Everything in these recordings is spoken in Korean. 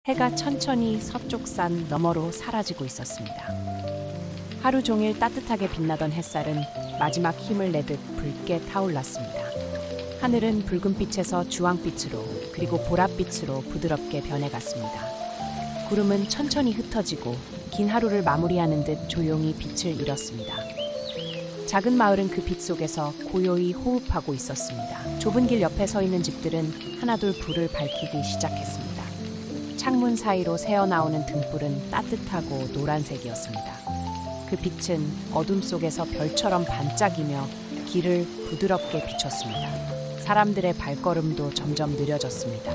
해가 천천히 서쪽 산 너머로 사라지고 있었습니다. 하루 종일 따뜻하게 빛나던 햇살은 마지막 힘을 내듯 붉게 타올랐습니다. 하늘은 붉은빛에서 주황빛으로 그리고 보랏빛으로 부드럽게 변해갔습니다. 구름은 천천히 흩어지고 긴 하루를 마무리하는 듯 조용히 빛을 잃었습니다. 작은 마을은 그 빛 속에서 고요히 호흡하고 있었습니다. 좁은 길 옆에 서 있는 집들은 하나둘 불을 밝히기 시작했습니다. 창문 사이로 새어나오는 등불은 따뜻하고 노란색이었습니다. 그 빛은 어둠 속에서 별처럼 반짝이며 길을 부드럽게 비췄습니다. 사람들의 발걸음도 점점 느려졌습니다.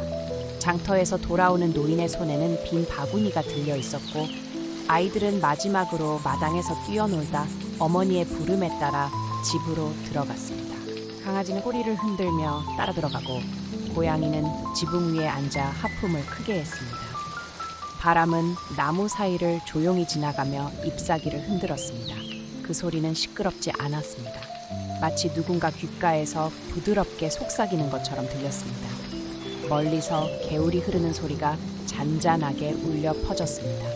장터에서 돌아오는 노인의 손에는 빈 바구니가 들려 있었고 아이들은 마지막으로 마당에서 뛰어놀다 어머니의 부름에 따라 집으로 들어갔습니다. 강아지는 꼬리를 흔들며 따라 들어가고 고양이는 지붕 위에 앉아 하품을 크게 했습니다. 바람은 나무 사이를 조용히 지나가며 잎사귀를 흔들었습니다. 그 소리는 시끄럽지 않았습니다. 마치 누군가 귓가에서 부드럽게 속삭이는 것처럼 들렸습니다. 멀리서 개울이 흐르는 소리가 잔잔하게 울려 퍼졌습니다.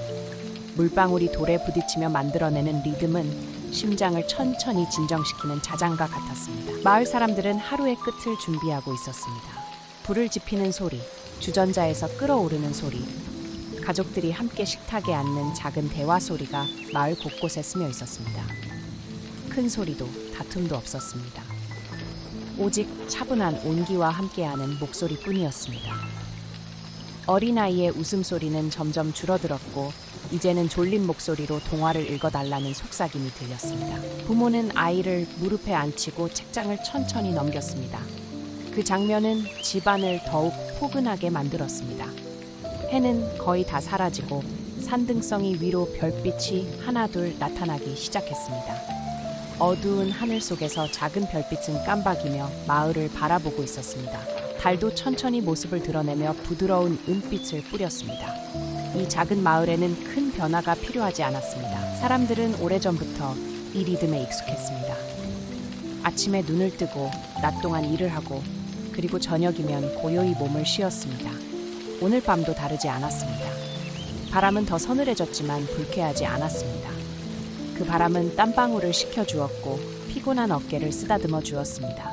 물방울이 돌에 부딪히며 만들어내는 리듬은 심장을 천천히 진정시키는 자장가 같았습니다. 마을 사람들은 하루의 끝을 준비하고 있었습니다. 불을 지피는 소리, 주전자에서 끓어오르는 소리, 가족들이 함께 식탁에 앉는 작은 대화 소리가 마을 곳곳에 스며 있었습니다. 큰 소리도 다툼도 없었습니다. 오직 차분한 온기와 함께하는 목소리뿐이었습니다. 어린아이의 웃음소리는 점점 줄어들었고 이제는 졸린 목소리로 동화를 읽어달라는 속삭임이 들렸습니다. 부모는 아이를 무릎에 앉히고 책장을 천천히 넘겼습니다. 그 장면은 집안을 더욱 포근하게 만들었습니다. 해는 거의 다 사라지고 산등성이 위로 별빛이 하나둘 나타나기 시작했습니다. 어두운 하늘 속에서 작은 별빛은 깜박이며 마을을 바라보고 있었습니다. 달도 천천히 모습을 드러내며 부드러운 은빛을 뿌렸습니다. 이 작은 마을에는 큰 변화가 필요하지 않았습니다. 사람들은 오래전부터 이 리듬에 익숙했습니다. 아침에 눈을 뜨고 낮 동안 일을 하고 그리고 저녁이면 고요히 몸을 쉬었습니다. 오늘 밤도 다르지 않았습니다. 바람은 더 서늘해졌지만 불쾌하지 않았습니다. 그 바람은 땀방울을 식혀주었고 피곤한 어깨를 쓰다듬어 주었습니다.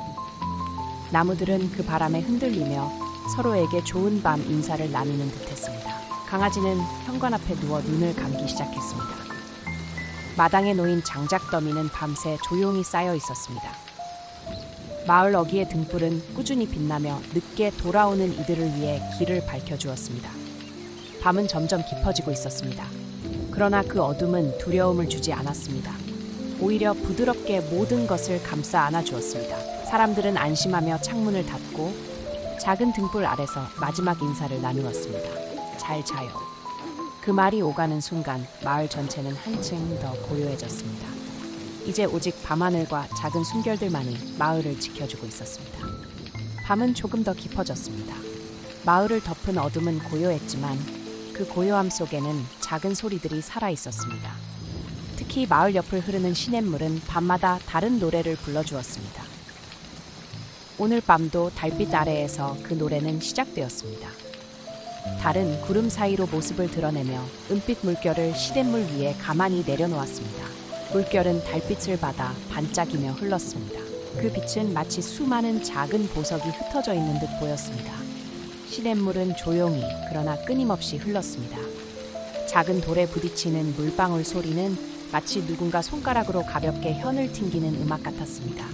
나무들은 그 바람에 흔들리며 서로에게 좋은 밤 인사를 나누는 듯했습니다. 강아지는 현관 앞에 누워 눈을 감기 시작했습니다. 마당에 놓인 장작더미는 밤새 조용히 쌓여 있었습니다. 마을 어귀의 등불은 꾸준히 빛나며 늦게 돌아오는 이들을 위해 길을 밝혀주었습니다. 밤은 점점 깊어지고 있었습니다. 그러나 그 어둠은 두려움을 주지 않았습니다. 오히려 부드럽게 모든 것을 감싸 안아주었습니다. 사람들은 안심하며 창문을 닫고 작은 등불 아래서 마지막 인사를 나누었습니다. 잘 자요. 그 말이 오가는 순간 마을 전체는 한층 더 고요해졌습니다. 이제 오직 밤하늘과 작은 숨결들만이 마을을 지켜주고 있었습니다. 밤은 조금 더 깊어졌습니다. 마을을 덮은 어둠은 고요했지만 그 고요함 속에는 작은 소리들이 살아있었습니다. 특히 마을 옆을 흐르는 시냇물은 밤마다 다른 노래를 불러주었습니다. 오늘 밤도 달빛 아래에서 그 노래는 시작되었습니다. 달은 구름 사이로 모습을 드러내며 은빛 물결을 시냇물 위에 가만히 내려놓았습니다. 물결은 달빛을 받아 반짝이며 흘렀습니다. 그 빛은 마치 수많은 작은 보석이 흩어져 있는 듯 보였습니다. 시냇물은 조용히 그러나 끊임없이 흘렀습니다. 작은 돌에 부딪히는 물방울 소리는 마치 누군가 손가락으로 가볍게 현을 튕기는 음악 같았습니다.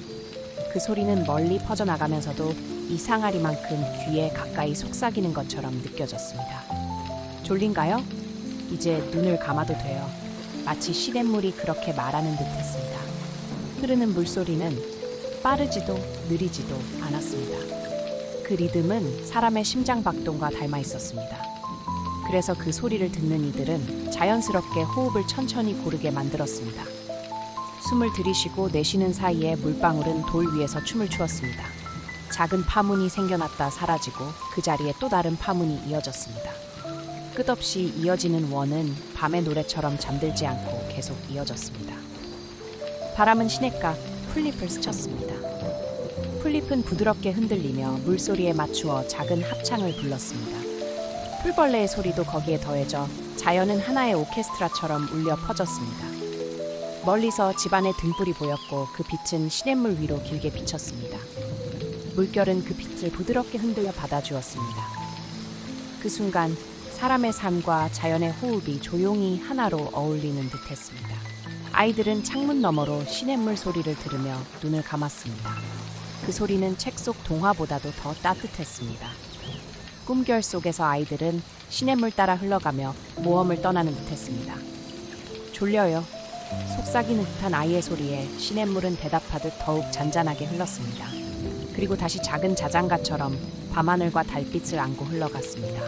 그 소리는 멀리 퍼져나가면서도 이 상아리만큼 귀에 가까이 속삭이는 것처럼 느껴졌습니다. 졸린가요? 이제 눈을 감아도 돼요. 마치 시냇물이 그렇게 말하는 듯했습니다. 흐르는 물소리는 빠르지도 느리지도 않았습니다. 그 리듬은 사람의 심장박동과 닮아 있었습니다. 그래서 그 소리를 듣는 이들은 자연스럽게 호흡을 천천히 고르게 만들었습니다. 숨을 들이쉬고 내쉬는 사이에 물방울은 돌 위에서 춤을 추었습니다. 작은 파문이 생겨났다 사라지고 그 자리에 또 다른 파문이 이어졌습니다. 끝없이 이어지는 원은 밤의 노래처럼 잠들지 않고 계속 이어졌습니다. 바람은 시냇가 풀잎을 스쳤습니다. 풀잎은 부드럽게 흔들리며 물소리에 맞추어 작은 합창을 불렀습니다. 풀벌레의 소리도 거기에 더해져 자연은 하나의 오케스트라처럼 울려 퍼졌습니다. 멀리서 집안의 등불이 보였고 그 빛은 시냇물 위로 길게 비쳤습니다. 물결은 그 빛을 부드럽게 흔들려 받아주었습니다. 그 순간 사람의 삶과 자연의 호흡이 조용히 하나로 어울리는 듯했습니다. 아이들은 창문 너머로 시냇물 소리를 들으며 눈을 감았습니다. 그 소리는 책 속 동화보다도 더 따뜻했습니다. 꿈결 속에서 아이들은 시냇물 따라 흘러가며 모험을 떠나는 듯했습니다. 졸려요. 속삭이는 듯한 아이의 소리에 시냇물은 대답하듯 더욱 잔잔하게 흘렀습니다. 그리고 다시 작은 자장가처럼 밤하늘과 달빛을 안고 흘러갔습니다.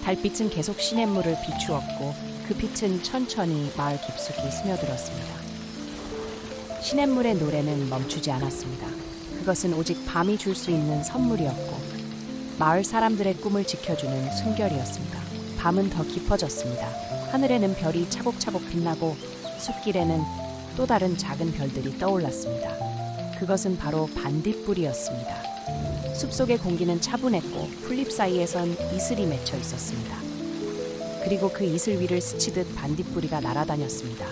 달빛은 계속 시냇물을 비추었고 그 빛은 천천히 마을 깊숙이 스며들었습니다. 시냇물의 노래는 멈추지 않았습니다. 그것은 오직 밤이 줄 수 있는 선물이었고 마을 사람들의 꿈을 지켜주는 숨결이었습니다. 밤은 더 깊어졌습니다. 하늘에는 별이 차곡차곡 빛나고 숲길에는 또 다른 작은 별들이 떠올랐습니다. 그것은 바로 반딧불이었습니다. 숲속의 공기는 차분했고 풀잎 사이에선 이슬이 맺혀 있었습니다. 그리고 그 이슬 위를 스치듯 반딧불이가 날아다녔습니다.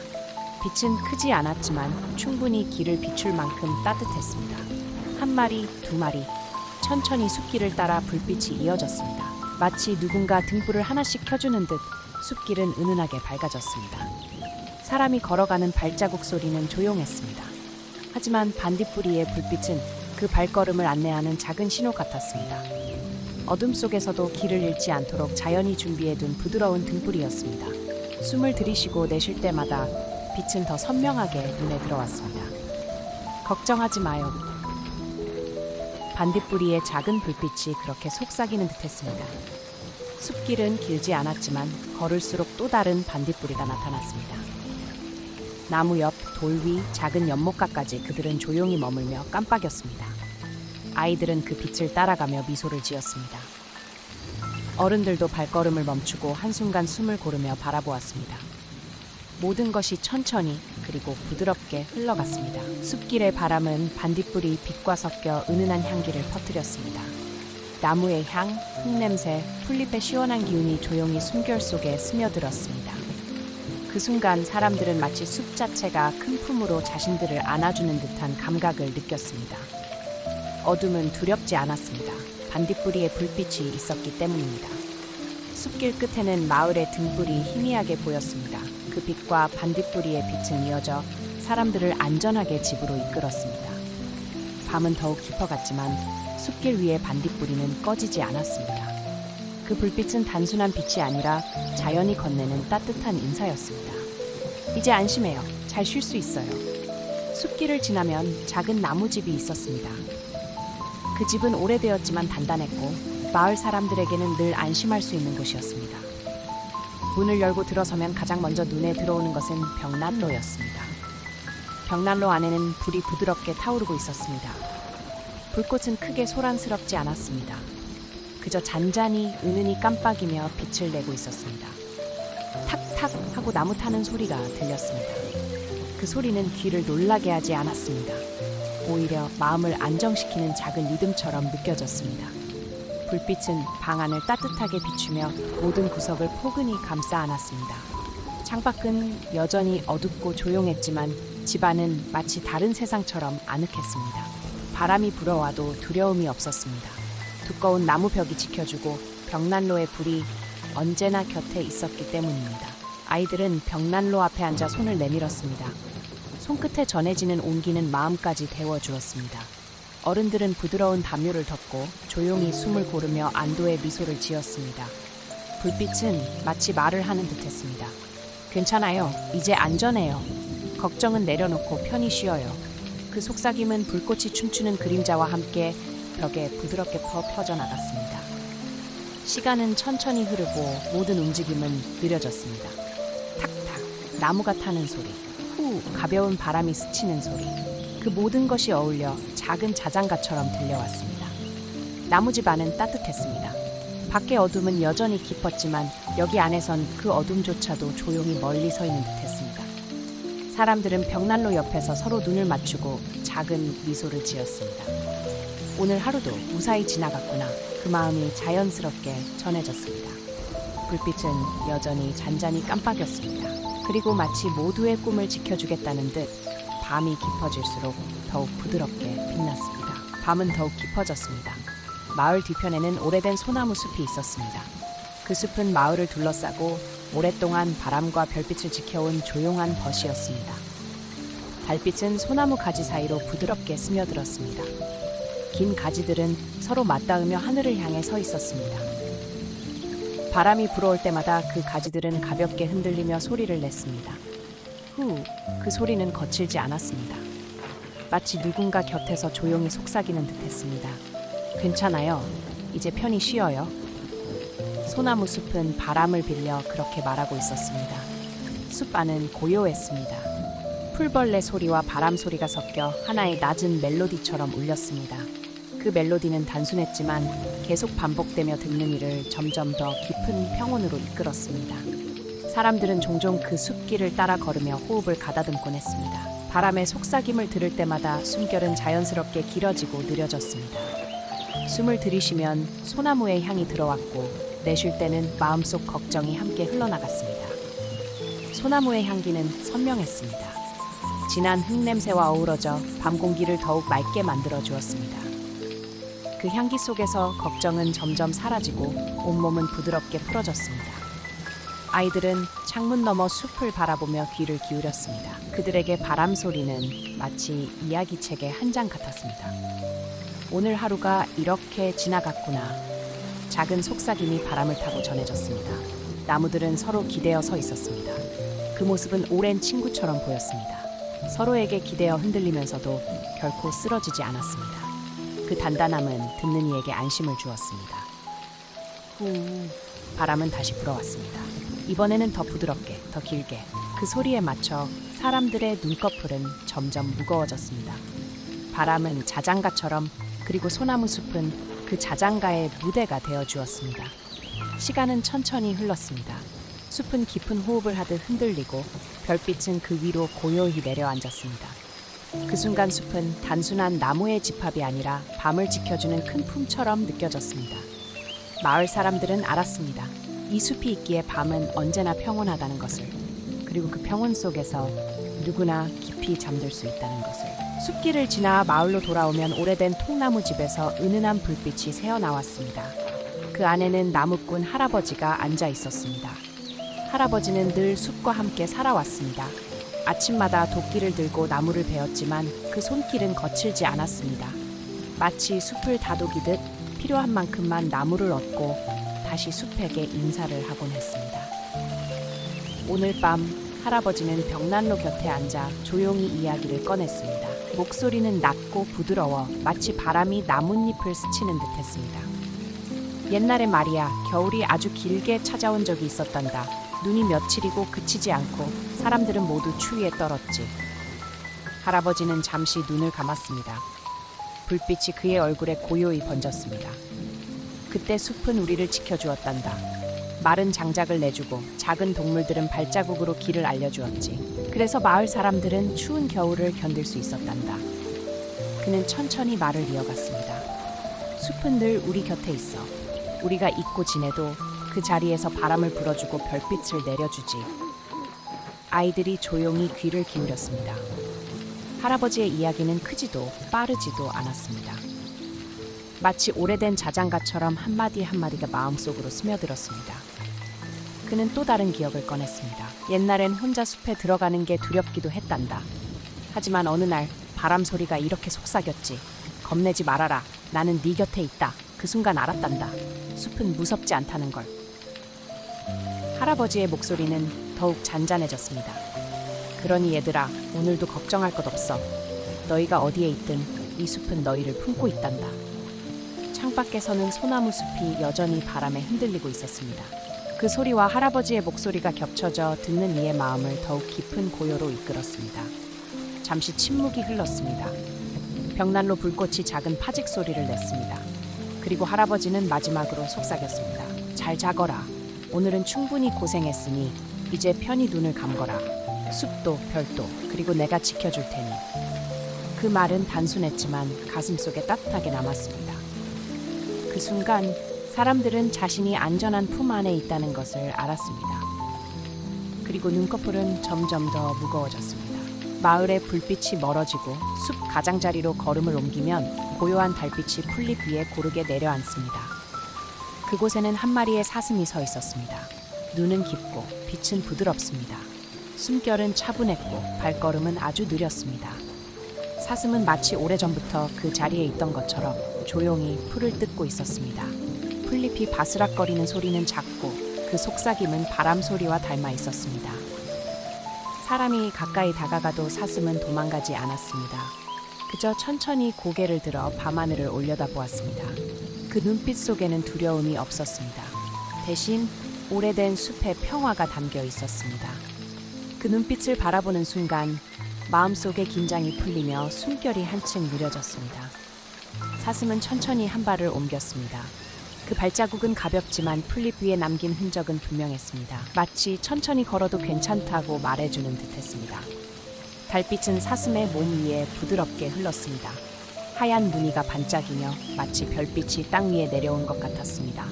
빛은 크지 않았지만 충분히 길을 비출 만큼 따뜻했습니다. 한 마리, 두 마리, 천천히 숲길을 따라 불빛이 이어졌습니다. 마치 누군가 등불을 하나씩 켜주는 듯 숲길은 은은하게 밝아졌습니다. 사람이 걸어가는 발자국 소리는 조용했습니다. 하지만 반딧불이의 불빛은 그 발걸음을 안내하는 작은 신호 같았습니다. 어둠 속에서도 길을 잃지 않도록 자연이 준비해둔 부드러운 등불이었습니다. 숨을 들이쉬고 내쉴 때마다 빛은 더 선명하게 눈에 들어왔습니다. 걱정하지 마요. 반딧불이의 작은 불빛이 그렇게 속삭이는 듯했습니다. 숲길은 길지 않았지만 걸을수록 또 다른 반딧불이가 나타났습니다. 나무 옆, 돌 위, 작은 연못가까지 그들은 조용히 머물며 깜빡였습니다. 아이들은 그 빛을 따라가며 미소를 지었습니다. 어른들도 발걸음을 멈추고 한순간 숨을 고르며 바라보았습니다. 모든 것이 천천히 그리고 부드럽게 흘러갔습니다. 숲길의 바람은 반딧불이 빛과 섞여 은은한 향기를 퍼뜨렸습니다. 나무의 향, 흙냄새, 풀잎의 시원한 기운이 조용히 숨결 속에 스며들었습니다. 그 순간 사람들은 마치 숲 자체가 큰 품으로 자신들을 안아주는 듯한 감각을 느꼈습니다. 어둠은 두렵지 않았습니다. 반딧불이의 불빛이 있었기 때문입니다. 숲길 끝에는 마을의 등불이 희미하게 보였습니다. 그 빛과 반딧불이의 빛은 이어져 사람들을 안전하게 집으로 이끌었습니다. 밤은 더욱 깊어갔지만 숲길 위의 반딧불이는 꺼지지 않았습니다. 그 불빛은 단순한 빛이 아니라 자연이 건네는 따뜻한 인사였습니다. 이제 안심해요. 잘 쉴 수 있어요. 숲길을 지나면 작은 나무집이 있었습니다. 그 집은 오래되었지만 단단했고 마을 사람들에게는 늘 안심할 수 있는 곳이었습니다. 문을 열고 들어서면 가장 먼저 눈에 들어오는 것은 벽난로였습니다. 벽난로 안에는 불이 부드럽게 타오르고 있었습니다. 불꽃은 크게 소란스럽지 않았습니다. 그저 잔잔히 은은히 깜빡이며 빛을 내고 있었습니다. 탁탁 하고 나무 타는 소리가 들렸습니다. 그 소리는 귀를 놀라게 하지 않았습니다. 오히려 마음을 안정시키는 작은 리듬처럼 느껴졌습니다. 불빛은 방 안을 따뜻하게 비추며 모든 구석을 포근히 감싸 안았습니다. 창밖은 여전히 어둡고 조용했지만 집안은 마치 다른 세상처럼 아늑했습니다. 바람이 불어와도 두려움이 없었습니다. 두꺼운 나무벽이 지켜주고 벽난로의 불이 언제나 곁에 있었기 때문입니다. 아이들은 벽난로 앞에 앉아 손을 내밀었습니다. 손끝에 전해지는 온기는 마음까지 데워주었습니다. 어른들은 부드러운 담요를 덮고 조용히 숨을 고르며 안도의 미소를 지었습니다. 불빛은 마치 말을 하는 듯했습니다. 괜찮아요. 이제 안전해요. 걱정은 내려놓고 편히 쉬어요. 그 속삭임은 불꽃이 춤추는 그림자와 함께 벽에 부드럽게 퍼져나갔습니다. 시간은 천천히 흐르고 모든 움직임은 느려졌습니다. 탁탁, 나무가 타는 소리, 후, 가벼운 바람이 스치는 소리. 그 모든 것이 어울려 작은 자장가처럼 들려왔습니다. 나무집 안은 따뜻했습니다. 밖의 어둠은 여전히 깊었지만 여기 안에선 그 어둠조차도 조용히 멀리 서 있는 듯했습니다. 사람들은 벽난로 옆에서 서로 눈을 맞추고 작은 미소를 지었습니다. 오늘 하루도 무사히 지나갔구나. 그 마음이 자연스럽게 전해졌습니다. 불빛은 여전히 잔잔히 깜빡였습니다. 그리고 마치 모두의 꿈을 지켜주겠다는 듯 밤이 깊어질수록 더욱 부드럽게 빛났습니다. 밤은 더욱 깊어졌습니다. 마을 뒤편에는 오래된 소나무 숲이 있었습니다. 그 숲은 마을을 둘러싸고 오랫동안 바람과 별빛을 지켜온 조용한 벗이었습니다. 달빛은 소나무 가지 사이로 부드럽게 스며들었습니다. 긴 가지들은 서로 맞닿으며 하늘을 향해 서 있었습니다. 바람이 불어올 때마다 그 가지들은 가볍게 흔들리며 소리를 냈습니다. 후, 그 소리는 거칠지 않았습니다. 마치 누군가 곁에서 조용히 속삭이는 듯했습니다. 괜찮아요. 이제 편히 쉬어요. 소나무 숲은 바람을 빌려 그렇게 말하고 있었습니다. 숲 안은 고요했습니다. 풀벌레 소리와 바람 소리가 섞여 하나의 낮은 멜로디처럼 울렸습니다. 그 멜로디는 단순했지만 계속 반복되며 듣는 이를 점점 더 깊은 평온으로 이끌었습니다. 사람들은 종종 그 숲길을 따라 걸으며 호흡을 가다듬곤 했습니다. 바람의 속삭임을 들을 때마다 숨결은 자연스럽게 길어지고 느려졌습니다. 숨을 들이쉬면 소나무의 향이 들어왔고 내쉴 때는 마음속 걱정이 함께 흘러나갔습니다. 소나무의 향기는 선명했습니다. 진한 흙냄새와 어우러져 밤 공기를 더욱 맑게 만들어 주었습니다. 그 향기 속에서 걱정은 점점 사라지고 온몸은 부드럽게 풀어졌습니다. 아이들은 창문 너머 숲을 바라보며 귀를 기울였습니다. 그들에게 바람 소리는 마치 이야기책의 한 장 같았습니다. 오늘 하루가 이렇게 지나갔구나. 작은 속삭임이 바람을 타고 전해졌습니다. 나무들은 서로 기대어 서 있었습니다. 그 모습은 오랜 친구처럼 보였습니다. 서로에게 기대어 흔들리면서도 결코 쓰러지지 않았습니다. 그 단단함은 듣는 이에게 안심을 주었습니다. 후, 바람은 다시 불어왔습니다. 이번에는 더 부드럽게, 더 길게. 그 소리에 맞춰 사람들의 눈꺼풀은 점점 무거워졌습니다. 바람은 자장가처럼, 그리고 소나무 숲은 그 자장가의 무대가 되어 주었습니다. 시간은 천천히 흘렀습니다. 숲은 깊은 호흡을 하듯 흔들리고 별빛은 그 위로 고요히 내려앉았습니다. 그 순간 숲은 단순한 나무의 집합이 아니라 밤을 지켜주는 큰 품처럼 느껴졌습니다. 마을 사람들은 알았습니다. 이 숲이 있기에 밤은 언제나 평온하다는 것을, 그리고 그 평온 속에서 누구나 깊이 잠들 수 있다는 것을. 숲길을 지나 마을로 돌아오면 오래된 통나무 집에서 은은한 불빛이 새어나왔습니다. 그 안에는 나무꾼 할아버지가 앉아 있었습니다. 할아버지는 늘 숲과 함께 살아왔습니다. 아침마다 도끼를 들고 나무를 베었지만 그 손길은 거칠지 않았습니다. 마치 숲을 다독이듯 필요한 만큼만 나무를 얻고 다시 숲에게 인사를 하곤 했습니다. 오늘 밤 할아버지는 벽난로 곁에 앉아 조용히 이야기를 꺼냈습니다. 목소리는 낮고 부드러워 마치 바람이 나뭇잎을 스치는 듯했습니다. 옛날에 말이야, 겨울이 아주 길게 찾아온 적이 있었단다. 눈이 며칠이고 그치지 않고 사람들은 모두 추위에 떨었지. 할아버지는 잠시 눈을 감았습니다. 불빛이 그의 얼굴에 고요히 번졌습니다. 그때 숲은 우리를 지켜주었단다. 마른 장작을 내주고 작은 동물들은 발자국으로 길을 알려주었지. 그래서 마을 사람들은 추운 겨울을 견딜 수 있었단다. 그는 천천히 말을 이어갔습니다. 숲은 늘 우리 곁에 있어. 우리가 잊고 지내도 그 자리에서 바람을 불어주고 별빛을 내려주지. 아이들이 조용히 귀를 기울였습니다. 할아버지의 이야기는 크지도 빠르지도 않았습니다. 마치 오래된 자장가처럼 한마디 한마디가 마음속으로 스며들었습니다. 그는 또 다른 기억을 꺼냈습니다. 옛날엔 혼자 숲에 들어가는 게 두렵기도 했단다. 하지만 어느 날 바람 소리가 이렇게 속삭였지. 겁내지 말아라. 나는 네 곁에 있다. 그 순간 알았단다. 숲은 무섭지 않다는 걸. 할아버지의 목소리는 더욱 잔잔해졌습니다. 그러니 얘들아, 오늘도 걱정할 것 없어. 너희가 어디에 있든 이 숲은 너희를 품고 있단다. 창밖에서는 소나무 숲이 여전히 바람에 흔들리고 있었습니다. 그 소리와 할아버지의 목소리가 겹쳐져 듣는 이의 마음을 더욱 깊은 고요로 이끌었습니다. 잠시 침묵이 흘렀습니다. 벽난로 불꽃이 작은 파직 소리를 냈습니다. 그리고 할아버지는 마지막으로 속삭였습니다. 잘 자거라. 오늘은 충분히 고생했으니 이제 편히 눈을 감거라. 숲도 별도 그리고 내가 지켜줄 테니. 그 말은 단순했지만 가슴속에 따뜻하게 남았습니다. 그 순간 사람들은 자신이 안전한 품 안에 있다는 것을 알았습니다. 그리고 눈꺼풀은 점점 더 무거워졌습니다. 마을의 불빛이 멀어지고 숲 가장자리로 걸음을 옮기면 고요한 달빛이 풀잎 위에 고르게 내려앉습니다. 그곳에는 한 마리의 사슴이 서 있었습니다. 눈은 깊고 빛은 부드럽습니다. 숨결은 차분했고 발걸음은 아주 느렸습니다. 사슴은 마치 오래전부터 그 자리에 있던 것처럼 조용히 풀을 뜯고 있었습니다. 풀잎이 바스락거리는 소리는 작고 그 속삭임은 바람 소리와 닮아 있었습니다. 사람이 가까이 다가가도 사슴은 도망가지 않았습니다. 그저 천천히 고개를 들어 밤하늘을 올려다보았습니다. 그 눈빛 속에는 두려움이 없었습니다. 대신 오래된 숲의 평화가 담겨 있었습니다. 그 눈빛을 바라보는 순간 마음속의 긴장이 풀리며 숨결이 한층 느려졌습니다. 사슴은 천천히 한 발을 옮겼습니다. 그 발자국은 가볍지만 풀잎 위에 남긴 흔적은 분명했습니다. 마치 천천히 걸어도 괜찮다고 말해주는 듯했습니다. 달빛은 사슴의 몸 위에 부드럽게 흘렀습니다. 하얀 무늬가 반짝이며 마치 별빛이 땅 위에 내려온 것 같았습니다.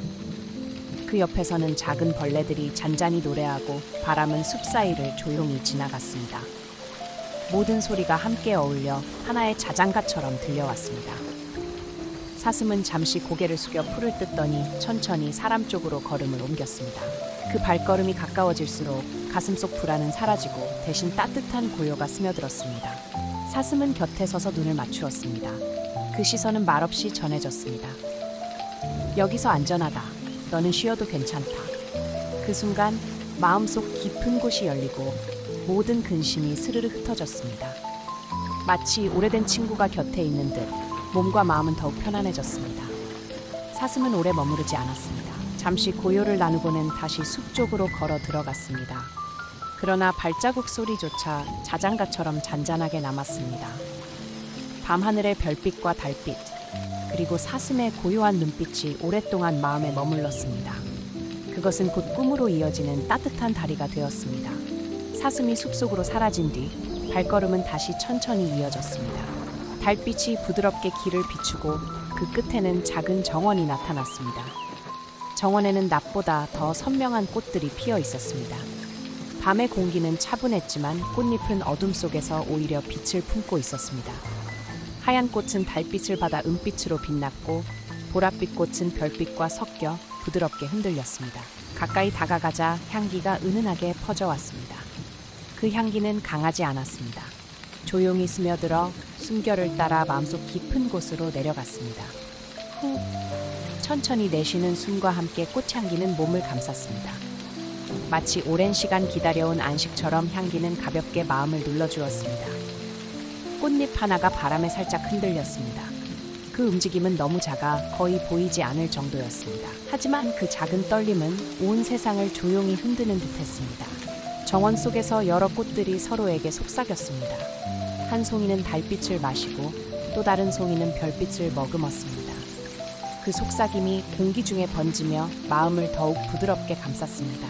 그 옆에서는 작은 벌레들이 잔잔히 노래하고 바람은 숲 사이를 조용히 지나갔습니다. 모든 소리가 함께 어울려 하나의 자장가처럼 들려왔습니다. 사슴은 잠시 고개를 숙여 풀을 뜯더니 천천히 사람 쪽으로 걸음을 옮겼습니다. 그 발걸음이 가까워질수록 가슴속 불안은 사라지고 대신 따뜻한 고요가 스며들었습니다. 사슴은 곁에 서서 눈을 맞추었습니다. 그 시선은 말없이 전해졌습니다. 여기서 안전하다. 너는 쉬어도 괜찮다. 그 순간 마음속 깊은 곳이 열리고 모든 근심이 스르르 흩어졌습니다. 마치 오래된 친구가 곁에 있는 듯 몸과 마음은 더욱 편안해졌습니다. 사슴은 오래 머무르지 않았습니다. 잠시 고요를 나누고는 다시 숲 쪽으로 걸어 들어갔습니다. 그러나 발자국 소리조차 자장가처럼 잔잔하게 남았습니다. 밤하늘의 별빛과 달빛, 그리고 사슴의 고요한 눈빛이 오랫동안 마음에 머물렀습니다. 그것은 곧 꿈으로 이어지는 따뜻한 다리가 되었습니다. 사슴이 숲속으로 사라진 뒤 발걸음은 다시 천천히 이어졌습니다. 달빛이 부드럽게 길을 비추고 그 끝에는 작은 정원이 나타났습니다. 정원에는 낮보다 더 선명한 꽃들이 피어 있었습니다. 밤의 공기는 차분했지만 꽃잎은 어둠 속에서 오히려 빛을 품고 있었습니다. 하얀 꽃은 달빛을 받아 은빛으로 빛났고 보랏빛 꽃은 별빛과 섞여 부드럽게 흔들렸습니다. 가까이 다가가자 향기가 은은하게 퍼져왔습니다. 그 향기는 강하지 않았습니다. 조용히 스며들어 숨결을 따라 마음속 깊은 곳으로 내려갔습니다. 후, 천천히 내쉬는 숨과 함께 꽃향기는 몸을 감쌌습니다. 마치 오랜 시간 기다려온 안식처럼 향기는 가볍게 마음을 눌러주었습니다. 꽃잎 하나가 바람에 살짝 흔들렸습니다. 그 움직임은 너무 작아 거의 보이지 않을 정도였습니다. 하지만 그 작은 떨림은 온 세상을 조용히 흔드는 듯했습니다. 정원 속에서 여러 꽃들이 서로에게 속삭였습니다. 한 송이는 달빛을 마시고 또 다른 송이는 별빛을 머금었습니다. 그 속삭임이 공기 중에 번지며 마음을 더욱 부드럽게 감쌌습니다.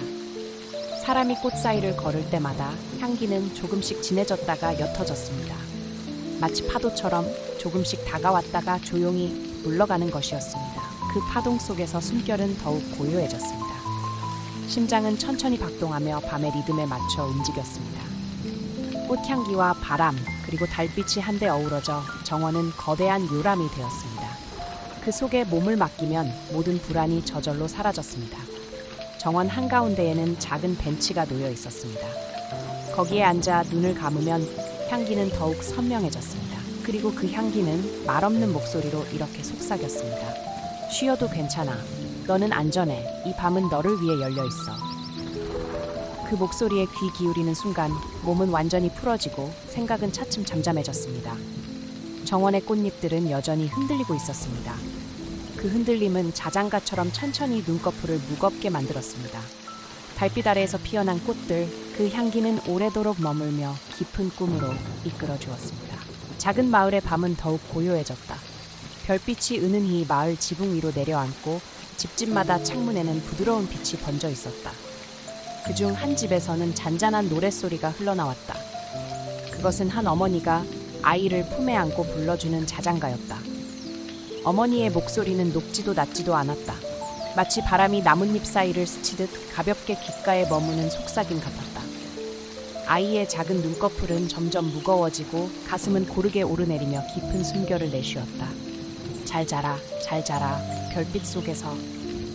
사람이 꽃 사이를 걸을 때마다 향기는 조금씩 진해졌다가 옅어졌습니다. 마치 파도처럼 조금씩 다가왔다가 조용히 물러가는 것이었습니다. 그 파동 속에서 숨결은 더욱 고요해졌습니다. 심장은 천천히 박동하며 밤의 리듬에 맞춰 움직였습니다. 꽃향기와 바람 그리고 달빛이 한데 어우러져 정원은 거대한 요람이 되었습니다. 그 속에 몸을 맡기면 모든 불안이 저절로 사라졌습니다. 정원 한가운데에는 작은 벤치가 놓여 있었습니다. 거기에 앉아 눈을 감으면 향기는 더욱 선명해졌습니다. 그리고 그 향기는 말없는 목소리로 이렇게 속삭였습니다. 쉬어도 괜찮아. 너는 안전해. 이 밤은 너를 위해 열려 있어. 그 목소리에 귀 기울이는 순간 몸은 완전히 풀어지고 생각은 차츰 잠잠해졌습니다. 정원의 꽃잎들은 여전히 흔들리고 있었습니다. 그 흔들림은 자장가처럼 천천히 눈꺼풀을 무겁게 만들었습니다. 달빛 아래에서 피어난 꽃들, 그 향기는 오래도록 머물며 깊은 꿈으로 이끌어 주었습니다. 작은 마을의 밤은 더욱 고요해졌다. 별빛이 은은히 마을 지붕 위로 내려앉고 집집마다 창문에는 부드러운 빛이 번져 있었다. 그중 한 집에서는 잔잔한 노랫소리가 흘러나왔다. 그것은 한 어머니가 아이를 품에 안고 불러주는 자장가였다. 어머니의 목소리는 높지도 낮지도 않았다. 마치 바람이 나뭇잎 사이를 스치듯 가볍게 귓가에 머무는 속삭임 같았다. 아이의 작은 눈꺼풀은 점점 무거워지고 가슴은 고르게 오르내리며 깊은 숨결을 내쉬었다. 잘 자라, 잘 자라. 별빛 속에서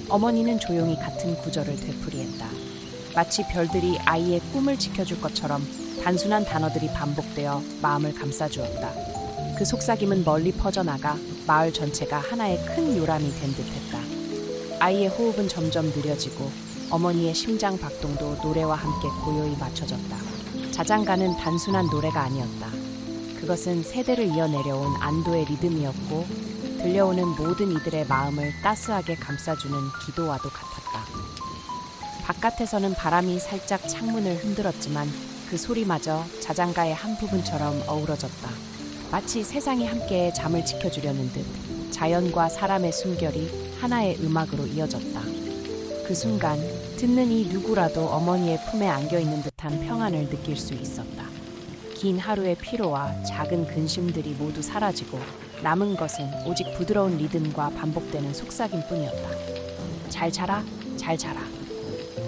어머니는 조용히 같은 구절을 되풀이했다. 마치 별들이 아이의 꿈을 지켜줄 것처럼 단순한 단어들이 반복되어 마음을 감싸주었다. 그 속삭임은 멀리 퍼져나가 마을 전체가 하나의 큰 요람이 된 듯했다. 아이의 호흡은 점점 느려지고 어머니의 심장 박동도 노래와 함께 고요히 맞춰졌다. 자장가는 단순한 노래가 아니었다. 그것은 세대를 이어 내려온 안도의 리듬이었고 들려오는 모든 이들의 마음을 따스하게 감싸주는 기도와도 같았다. 바깥에서는 바람이 살짝 창문을 흔들었지만 그 소리마저 자장가의 한 부분처럼 어우러졌다. 마치 세상이 함께 잠을 지켜주려는 듯 자연과 사람의 숨결이 하나의 음악으로 이어졌다. 그 순간 듣는 이 누구라도 어머니의 품에 안겨있는 듯한 평안을 느낄 수 있었다. 긴 하루의 피로와 작은 근심들이 모두 사라지고 남은 것은 오직 부드러운 리듬과 반복되는 속삭임뿐이었다. 잘 자라, 잘 자라.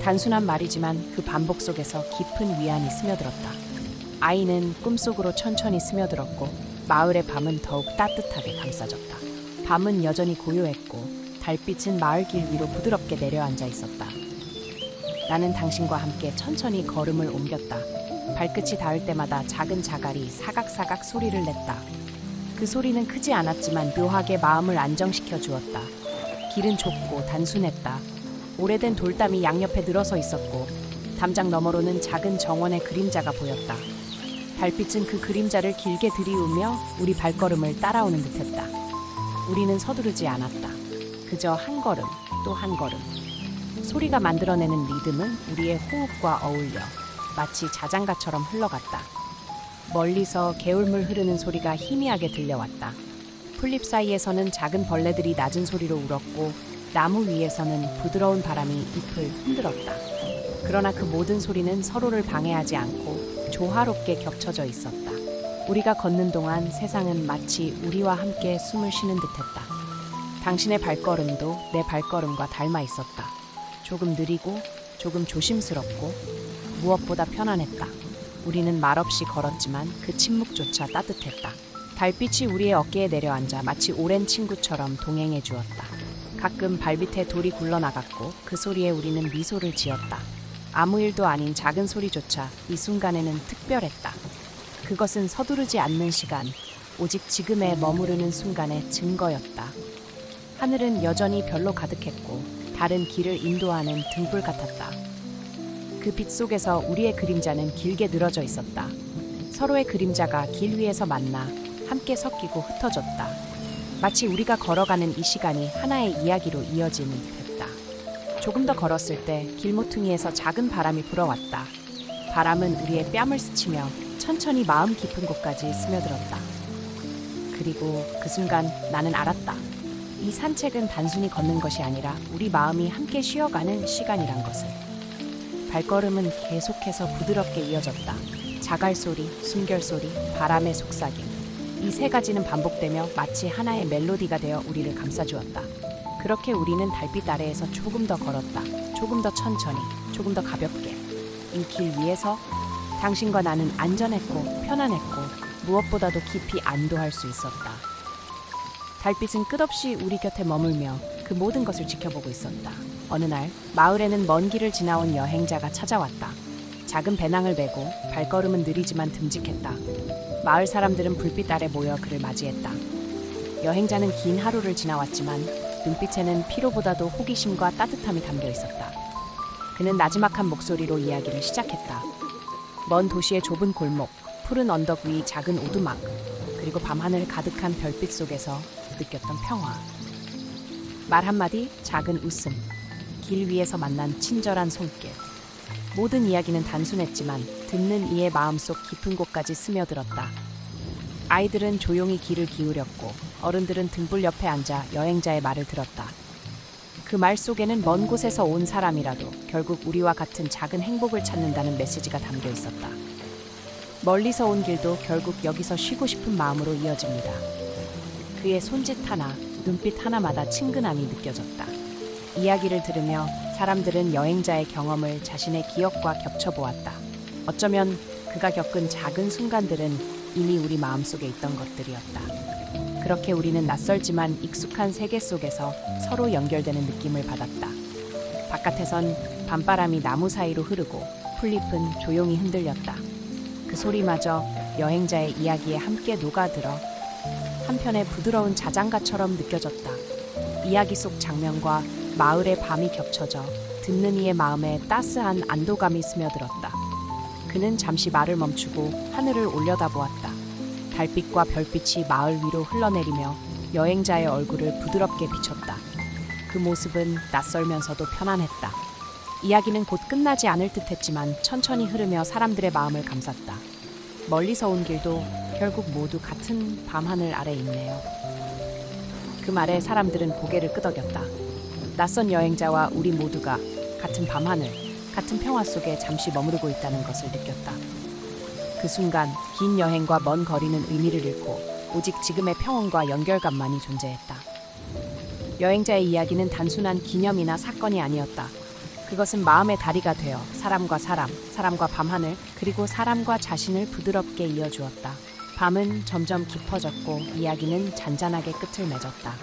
단순한 말이지만 그 반복 속에서 깊은 위안이 스며들었다. 아이는 꿈속으로 천천히 스며들었고 마을의 밤은 더욱 따뜻하게 감싸졌다. 밤은 여전히 고요했고 달빛은 마을 길 위로 부드럽게 내려앉아 있었다. 나는 당신과 함께 천천히 걸음을 옮겼다. 발끝이 닿을 때마다 작은 자갈이 사각사각 소리를 냈다. 그 소리는 크지 않았지만 묘하게 마음을 안정시켜 주었다. 길은 좁고 단순했다. 오래된 돌담이 양옆에 늘어서 있었고 담장 너머로는 작은 정원의 그림자가 보였다. 달빛은 그 그림자를 길게 들이우며 우리 발걸음을 따라오는 듯했다. 우리는 서두르지 않았다. 그저 한 걸음 또 한 걸음. 소리가 만들어내는 리듬은 우리의 호흡과 어울려 마치 자장가처럼 흘러갔다. 멀리서 개울물 흐르는 소리가 희미하게 들려왔다. 풀잎 사이에서는 작은 벌레들이 낮은 소리로 울었고 나무 위에서는 부드러운 바람이 잎을 흔들었다. 그러나 그 모든 소리는 서로를 방해하지 않고 조화롭게 겹쳐져 있었다. 우리가 걷는 동안 세상은 마치 우리와 함께 숨을 쉬는 듯했다. 당신의 발걸음도 내 발걸음과 닮아 있었다. 조금 느리고 조금 조심스럽고 무엇보다 편안했다. 우리는 말없이 걸었지만 그 침묵조차 따뜻했다. 달빛이 우리의 어깨에 내려앉아 마치 오랜 친구처럼 동행해 주었다. 가끔 발밑에 돌이 굴러나갔고 그 소리에 우리는 미소를 지었다. 아무 일도 아닌 작은 소리조차 이 순간에는 특별했다. 그것은 서두르지 않는 시간, 오직 지금에 머무르는 순간의 증거였다. 하늘은 여전히 별로 가득했고 다른 길을 인도하는 등불 같았다. 그 빛 속에서 우리의 그림자는 길게 늘어져 있었다. 서로의 그림자가 길 위에서 만나 함께 섞이고 흩어졌다. 마치 우리가 걸어가는 이 시간이 하나의 이야기로 이어지는 듯했다. 조금 더 걸었을 때 길모퉁이에서 작은 바람이 불어왔다. 바람은 우리의 뺨을 스치며 천천히 마음 깊은 곳까지 스며들었다. 그리고 그 순간 나는 알았다. 이 산책은 단순히 걷는 것이 아니라 우리 마음이 함께 쉬어가는 시간이란 것을. 발걸음은 계속해서 부드럽게 이어졌다. 자갈 소리, 숨결 소리, 바람의 속삭임. 이 세 가지는 반복되며 마치 하나의 멜로디가 되어 우리를 감싸주었다. 그렇게 우리는 달빛 아래에서 조금 더 걸었다. 조금 더 천천히, 조금 더 가볍게. 이 길 위에서 당신과 나는 안전했고 편안했고 무엇보다도 깊이 안도할 수 있었다. 달빛은 끝없이 우리 곁에 머물며 그 모든 것을 지켜보고 있었다. 어느 날 마을에는 먼 길을 지나온 여행자가 찾아왔다. 작은 배낭을 메고 발걸음은 느리지만 듬직했다. 마을 사람들은 불빛 아래 모여 그를 맞이했다. 여행자는 긴 하루를 지나왔지만 눈빛에는 피로보다도 호기심과 따뜻함이 담겨 있었다. 그는 나지막한 목소리로 이야기를 시작했다. 먼 도시의 좁은 골목, 푸른 언덕 위 작은 오두막, 그리고 밤하늘 가득한 별빛 속에서 느꼈던 평화. 말 한마디, 작은 웃음, 길 위에서 만난 친절한 손길. 모든 이야기는 단순했지만 듣는 이의 마음속 깊은 곳까지 스며들었다. 아이들은 조용히 귀를 기울였고 어른들은 등불 옆에 앉아 여행자의 말을 들었다. 그 말 속에는 먼 곳에서 온 사람이라도 결국 우리와 같은 작은 행복을 찾는다는 메시지가 담겨 있었다. 멀리서 온 길도 결국 여기서 쉬고 싶은 마음으로 이어집니다. 그의 손짓 하나, 눈빛 하나마다 친근함이 느껴졌다. 이야기를 들으며 사람들은 여행자의 경험을 자신의 기억과 겹쳐보았다. 어쩌면 그가 겪은 작은 순간들은 이미 우리 마음속에 있던 것들이었다. 그렇게 우리는 낯설지만 익숙한 세계 속에서 서로 연결되는 느낌을 받았다. 바깥에선 밤바람이 나무 사이로 흐르고 풀잎은 조용히 흔들렸다. 그 소리마저 여행자의 이야기에 함께 녹아들어 한편의 부드러운 자장가처럼 느껴졌다. 이야기 속 장면과 마을의 밤이 겹쳐져 듣는 이의 마음에 따스한 안도감이 스며들었다. 그는 잠시 말을 멈추고 하늘을 올려다보았다. 달빛과 별빛이 마을 위로 흘러내리며 여행자의 얼굴을 부드럽게 비췄다. 그 모습은 낯설면서도 편안했다. 이야기는 곧 끝나지 않을 듯했지만 천천히 흐르며 사람들의 마음을 감쌌다. 멀리서 온 길도 결국 모두 같은 밤하늘 아래 있네요. 그 말에 사람들은 고개를 끄덕였다. 낯선 여행자와 우리 모두가 같은 밤하늘, 같은 평화 속에 잠시 머무르고 있다는 것을 느꼈다. 그 순간 긴 여행과 먼 거리는 의미를 잃고 오직 지금의 평온과 연결감만이 존재했다. 여행자의 이야기는 단순한 기념이나 사건이 아니었다. 그것은 마음의 다리가 되어 사람과 사람, 사람과 밤하늘, 그리고 사람과 자신을 부드럽게 이어주었다. 밤은 점점 깊어졌고 이야기는 잔잔하게 끝을 맺었다.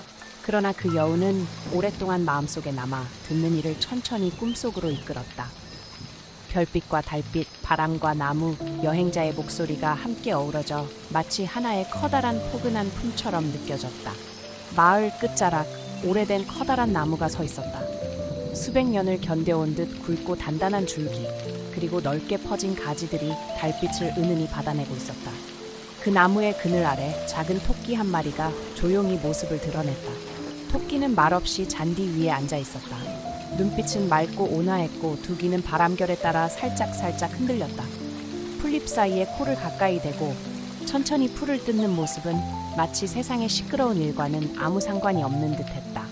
그러나 그 여운은 오랫동안 마음속에 남아 듣는 이를 천천히 꿈속으로 이끌었다. 별빛과 달빛, 바람과 나무, 여행자의 목소리가 함께 어우러져 마치 하나의 커다란 포근한 품처럼 느껴졌다. 마을 끝자락, 오래된 커다란 나무가 서 있었다. 수백 년을 견뎌온 듯 굵고 단단한 줄기, 그리고 넓게 퍼진 가지들이 달빛을 은은히 받아내고 있었다. 그 나무의 그늘 아래 작은 토끼 한 마리가 조용히 모습을 드러냈다. 토끼는 말없이 잔디 위에 앉아 있었다. 눈빛은 맑고 온화했고 두 귀는 바람결에 따라 살짝살짝 흔들렸다. 풀잎 사이에 코를 가까이 대고 천천히 풀을 뜯는 모습은 마치 세상의 시끄러운 일과는 아무 상관이 없는 듯했다.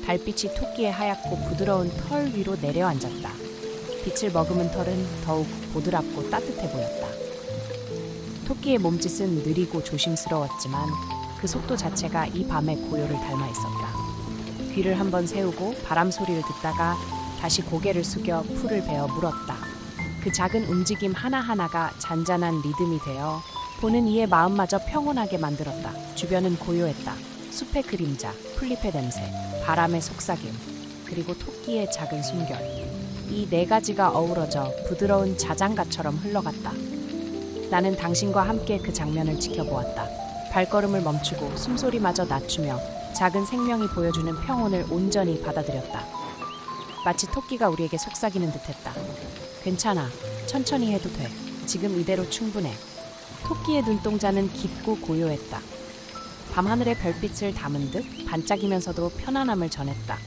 달빛이 토끼의 하얗고 부드러운 털 위로 내려앉았다. 빛을 머금은 털은 더욱 보드랍고 따뜻해 보였다. 토끼의 몸짓은 느리고 조심스러웠지만 그 속도 자체가 이 밤의 고요를 닮아 있었다. 귀를 한번 세우고 바람 소리를 듣다가 다시 고개를 숙여 풀을 베어 물었다. 그 작은 움직임 하나하나가 잔잔한 리듬이 되어 보는 이의 마음마저 평온하게 만들었다. 주변은 고요했다. 숲의 그림자, 풀잎의 냄새, 바람의 속삭임, 그리고 토끼의 작은 숨결. 이 네 가지가 어우러져 부드러운 자장가처럼 흘러갔다. 나는 당신과 함께 그 장면을 지켜보았다. 발걸음을 멈추고 숨소리마저 낮추며 작은 생명이 보여주는 평온을 온전히 받아들였다. 마치 토끼가 우리에게 속삭이는 듯했다. 괜찮아. 천천히 해도 돼. 지금 이대로 충분해. 토끼의 눈동자는 깊고 고요했다. 밤하늘의 별빛을 담은 듯 반짝이면서도 편안함을 전했다.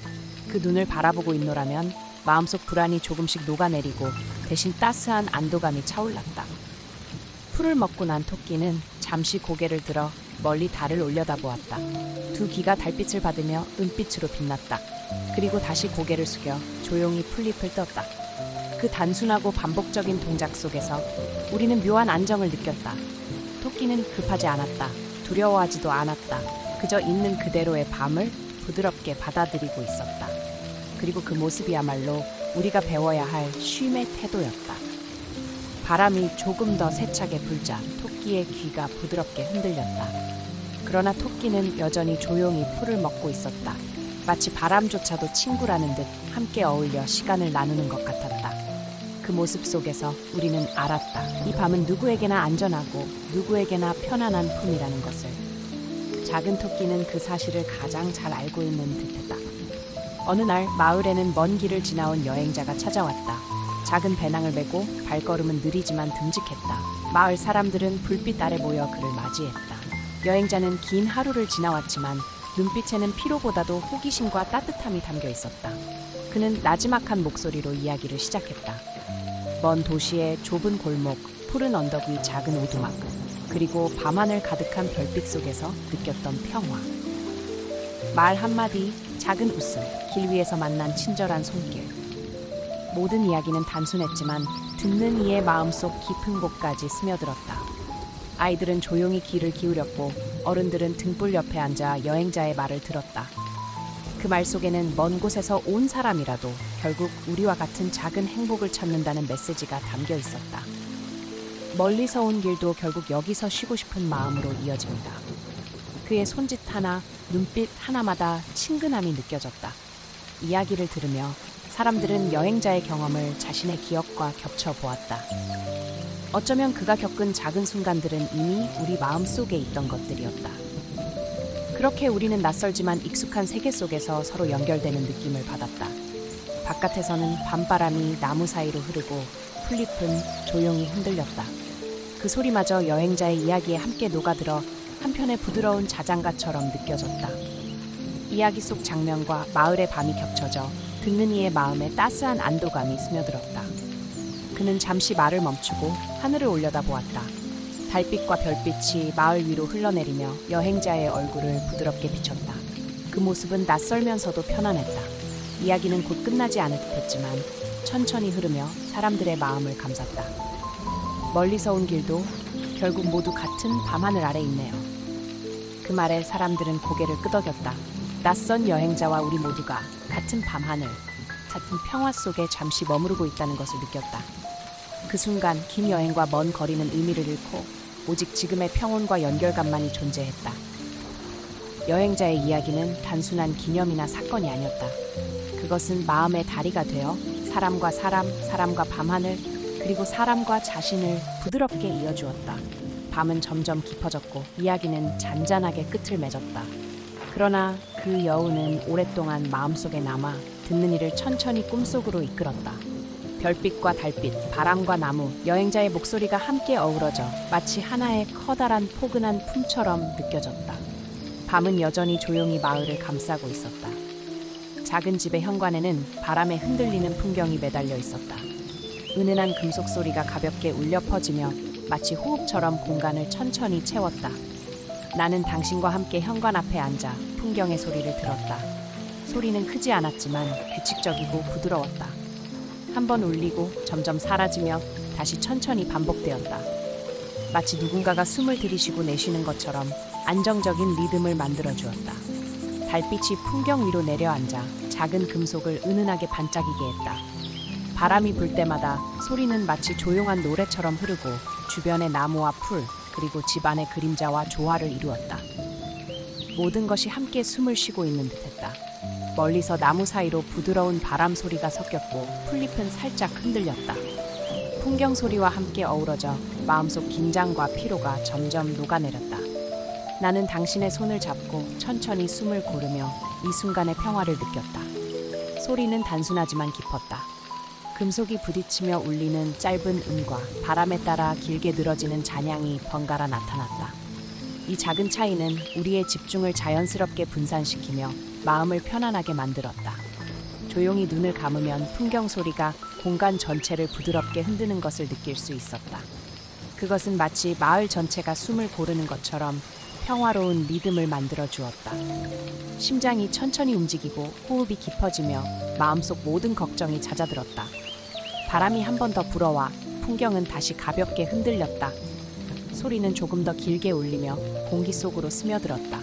그 눈을 바라보고 있노라면 마음속 불안이 조금씩 녹아내리고 대신 따스한 안도감이 차올랐다. 풀을 먹고 난 토끼는 잠시 고개를 들어 멀리 달을 올려다보았다. 두 귀가 달빛을 받으며 은빛으로 빛났다. 그리고 다시 고개를 숙여 조용히 풀잎을 떴다. 그 단순하고 반복적인 동작 속에서 우리는 묘한 안정을 느꼈다. 토끼는 급하지 않았다. 두려워하지도 않았다. 그저 있는 그대로의 밤을 부드럽게 받아들이고 있었다. 그리고 그 모습이야말로 우리가 배워야 할 쉼의 태도였다. 바람이 조금 더 세차게 불자 토끼의 귀가 부드럽게 흔들렸다. 그러나 토끼는 여전히 조용히 풀을 먹고 있었다. 마치 바람조차도 친구라는 듯 함께 어울려 시간을 나누는 것 같았다. 그 모습 속에서 우리는 알았다. 이 밤은 누구에게나 안전하고 누구에게나 편안한 품이라는 것을. 작은 토끼는 그 사실을 가장 잘 알고 있는 듯했다. 어느 날 마을에는 먼 길을 지나온 여행자가 찾아왔다. 작은 배낭을 메고 발걸음은 느리지만 듬직했다. 마을 사람들은 불빛 아래 모여 그를 맞이했다. 여행자는 긴 하루를 지나왔지만 눈빛에는 피로보다도 호기심과 따뜻함이 담겨 있었다. 그는 나지막한 목소리로 이야기를 시작했다. 먼 도시의 좁은 골목, 푸른 언덕 위 작은 오두막, 그리고 밤하늘 가득한 별빛 속에서 느꼈던 평화. 말 한마디, 작은 웃음, 길 위에서 만난 친절한 손길. 모든 이야기는 단순했지만 듣는 이의 마음속 깊은 곳까지 스며들었다. 아이들은 조용히 귀를 기울였고 어른들은 등불 옆에 앉아 여행자의 말을 들었다. 그 말 속에는 먼 곳에서 온 사람이라도 결국 우리와 같은 작은 행복을 찾는다는 메시지가 담겨 있었다. 멀리서 온 길도 결국 여기서 쉬고 싶은 마음으로 이어집니다. 그의 손짓 하나, 눈빛 하나마다 친근함이 느껴졌다. 이야기를 들으며 사람들은 여행자의 경험을 자신의 기억과 겹쳐 보았다. 어쩌면 그가 겪은 작은 순간들은 이미 우리 마음속에 있던 것들이었다. 그렇게 우리는 낯설지만 익숙한 세계 속에서 서로 연결되는 느낌을 받았다. 바깥에서는 밤바람이 나무 사이로 흐르고 풀잎은 조용히 흔들렸다. 그 소리마저 여행자의 이야기에 함께 녹아들어 한편의 부드러운 자장가처럼 느껴졌다. 이야기 속 장면과 마을의 밤이 겹쳐져 듣는 이의 마음에 따스한 안도감이 스며들었다. 그는 잠시 말을 멈추고 하늘을 올려다보았다. 달빛과 별빛이 마을 위로 흘러내리며 여행자의 얼굴을 부드럽게 비췄다. 그 모습은 낯설면서도 편안했다. 이야기는 곧 끝나지 않을 듯했지만 천천히 흐르며 사람들의 마음을 감쌌다. 멀리서 온 길도 결국 모두 같은 밤하늘 아래 있네요. 그 말에 사람들은 고개를 끄덕였다. 낯선 여행자와 우리 모두가 같은 밤하늘, 같은 평화 속에 잠시 머무르고 있다는 것을 느꼈다. 그 순간 긴 여행과 먼 거리는 의미를 잃고 오직 지금의 평온과 연결감만이 존재했다. 여행자의 이야기는 단순한 기념이나 사건이 아니었다. 그것은 마음의 다리가 되어 사람과 사람, 사람과 밤하늘, 그리고 사람과 자신을 부드럽게 이어주었다. 밤은 점점 깊어졌고 이야기는 잔잔하게 끝을 맺었다. 그러나 그 여운은 오랫동안 마음속에 남아 듣는 이를 천천히 꿈속으로 이끌었다. 별빛과 달빛, 바람과 나무, 여행자의 목소리가 함께 어우러져 마치 하나의 커다란 포근한 품처럼 느껴졌다. 밤은 여전히 조용히 마을을 감싸고 있었다. 작은 집의 현관에는 바람에 흔들리는 풍경이 매달려 있었다. 은은한 금속 소리가 가볍게 울려 퍼지며 마치 호흡처럼 공간을 천천히 채웠다. 나는 당신과 함께 현관 앞에 앉아 풍경의 소리를 들었다. 소리는 크지 않았지만 규칙적이고 부드러웠다. 한번 울리고 점점 사라지며 다시 천천히 반복되었다. 마치 누군가가 숨을 들이쉬고 내쉬는 것처럼 안정적인 리듬을 만들어주었다. 달빛이 풍경 위로 내려앉아 작은 금속을 은은하게 반짝이게 했다. 바람이 불 때마다 소리는 마치 조용한 노래처럼 흐르고 주변의 나무와 풀, 그리고 집안의 그림자와 조화를 이루었다. 모든 것이 함께 숨을 쉬고 있는 듯했다. 멀리서 나무 사이로 부드러운 바람 소리가 섞였고 풀잎은 살짝 흔들렸다. 풍경 소리와 함께 어우러져 마음속 긴장과 피로가 점점 녹아내렸다. 나는 당신의 손을 잡고 천천히 숨을 고르며 이 순간의 평화를 느꼈다. 소리는 단순하지만 깊었다. 금속이 부딪히며 울리는 짧은 음과 바람에 따라 길게 늘어지는 잔향이 번갈아 나타났다. 이 작은 차이는 우리의 집중을 자연스럽게 분산시키며 마음을 편안하게 만들었다. 조용히 눈을 감으면 풍경 소리가 공간 전체를 부드럽게 흔드는 것을 느낄 수 있었다. 그것은 마치 마을 전체가 숨을 고르는 것처럼 평화로운 리듬을 만들어 주었다. 심장이 천천히 움직이고 호흡이 깊어지며 마음속 모든 걱정이 잦아들었다. 바람이 한 번 더 불어와 풍경은 다시 가볍게 흔들렸다. 소리는 조금 더 길게 울리며 공기 속으로 스며들었다.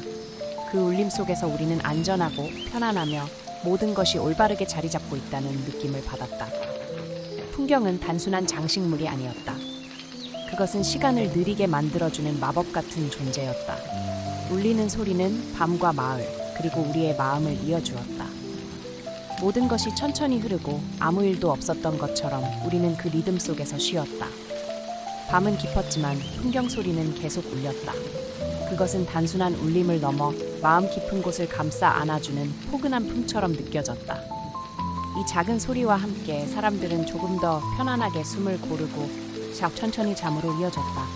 그 울림 속에서 우리는 안전하고 편안하며 모든 것이 올바르게 자리 잡고 있다는 느낌을 받았다. 풍경은 단순한 장식물이 아니었다. 그것은 시간을 느리게 만들어주는 마법 같은 존재였다. 울리는 소리는 밤과 마을, 그리고 우리의 마음을 이어주었다. 모든 것이 천천히 흐르고 아무 일도 없었던 것처럼 우리는 그 리듬 속에서 쉬었다. 밤은 깊었지만 풍경 소리는 계속 울렸다. 그것은 단순한 울림을 넘어 마음 깊은 곳을 감싸 안아주는 포근한 품처럼 느껴졌다. 이 작은 소리와 함께 사람들은 조금 더 편안하게 숨을 고르고 천천히 잠으로 이어졌다.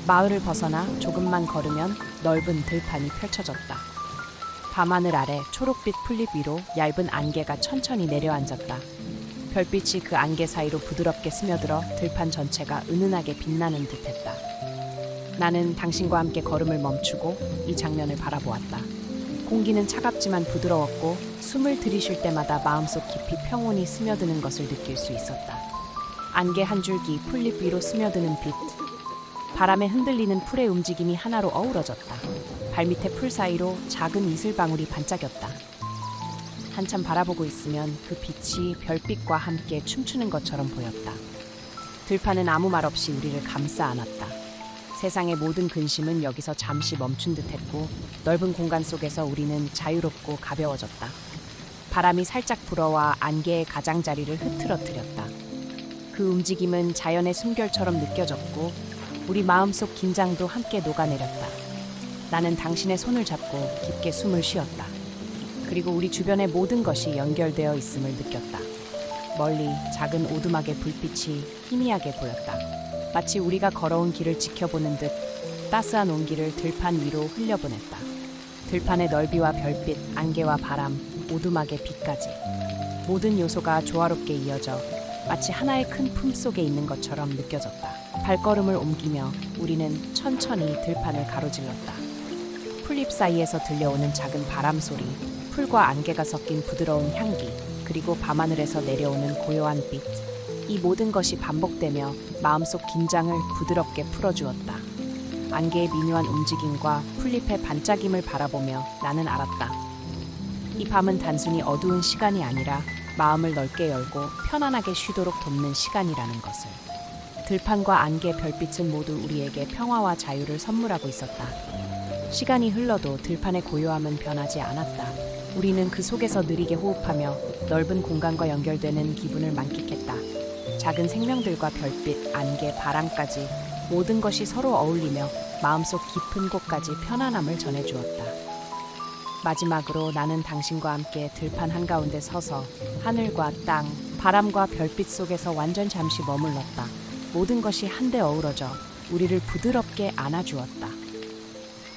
마을을 벗어나 조금만 걸으면 넓은 들판이 펼쳐졌다. 밤하늘 아래 초록빛 풀잎 위로 얇은 안개가 천천히 내려앉았다. 별빛이 그 안개 사이로 부드럽게 스며들어 들판 전체가 은은하게 빛나는 듯했다. 나는 당신과 함께 걸음을 멈추고 이 장면을 바라보았다. 공기는 차갑지만 부드러웠고 숨을 들이쉴 때마다 마음속 깊이 평온이 스며드는 것을 느낄 수 있었다. 안개 한 줄기 풀잎 위로 스며드는 빛. 바람에 흔들리는 풀의 움직임이 하나로 어우러졌다. 발밑의 풀 사이로 작은 이슬방울이 반짝였다. 한참 바라보고 있으면 그 빛이 별빛과 함께 춤추는 것처럼 보였다. 들판은 아무 말 없이 우리를 감싸 안았다. 세상의 모든 근심은 여기서 잠시 멈춘 듯했고 넓은 공간 속에서 우리는 자유롭고 가벼워졌다. 바람이 살짝 불어와 안개의 가장자리를 흐트러뜨렸다. 그 움직임은 자연의 숨결처럼 느껴졌고 우리 마음속 긴장도 함께 녹아내렸다. 나는 당신의 손을 잡고 깊게 숨을 쉬었다. 그리고 우리 주변의 모든 것이 연결되어 있음을 느꼈다. 멀리 작은 오두막의 불빛이 희미하게 보였다. 마치 우리가 걸어온 길을 지켜보는 듯 따스한 온기를 들판 위로 흘려보냈다. 들판의 넓이와 별빛, 안개와 바람, 오두막의 빛까지 모든 요소가 조화롭게 이어져 마치 하나의 큰 품 속에 있는 것처럼 느껴졌다. 발걸음을 옮기며 우리는 천천히 들판을 가로질렀다. 풀잎 사이에서 들려오는 작은 바람 소리, 풀과 안개가 섞인 부드러운 향기, 그리고 밤하늘에서 내려오는 고요한 빛. 이 모든 것이 반복되며 마음속 긴장을 부드럽게 풀어주었다. 안개의 미묘한 움직임과 풀잎의 반짝임을 바라보며 나는 알았다. 이 밤은 단순히 어두운 시간이 아니라 마음을 넓게 열고 편안하게 쉬도록 돕는 시간이라는 것을. 들판과 안개 별빛은 모두 우리에게 평화와 자유를 선물하고 있었다. 시간이 흘러도 들판의 고요함은 변하지 않았다. 우리는 그 속에서 느리게 호흡하며 넓은 공간과 연결되는 기분을 만끽했다. 작은 생명들과 별빛, 안개, 바람까지 모든 것이 서로 어울리며 마음속 깊은 곳까지 편안함을 전해주었다. 마지막으로 나는 당신과 함께 들판 한가운데 서서 하늘과 땅, 바람과 별빛 속에서 완전 잠시 머물렀다. 모든 것이 한데 어우러져 우리를 부드럽게 안아주었다.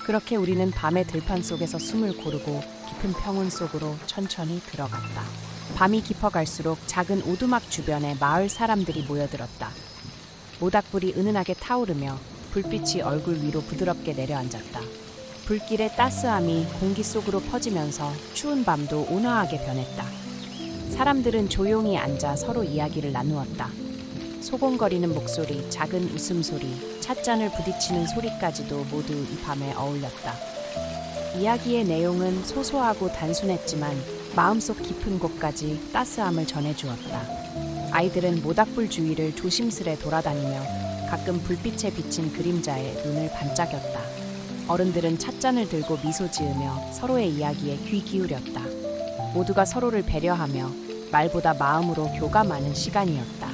그렇게 우리는 밤의 들판 속에서 숨을 고르고 깊은 평온 속으로 천천히 들어갔다. 밤이 깊어갈수록 작은 오두막 주변에 마을 사람들이 모여들었다. 모닥불이 은은하게 타오르며 불빛이 얼굴 위로 부드럽게 내려앉았다. 불길의 따스함이 공기 속으로 퍼지면서 추운 밤도 온화하게 변했다. 사람들은 조용히 앉아 서로 이야기를 나누었다. 소곤거리는 목소리, 작은 웃음소리, 찻잔을 부딪히는 소리까지도 모두 이 밤에 어울렸다. 이야기의 내용은 소소하고 단순했지만 마음속 깊은 곳까지 따스함을 전해주었다. 아이들은 모닥불 주위를 조심스레 돌아다니며 가끔 불빛에 비친 그림자에 눈을 반짝였다. 어른들은 찻잔을 들고 미소 지으며 서로의 이야기에 귀 기울였다. 모두가 서로를 배려하며 말보다 마음으로 교감하는 시간이었다.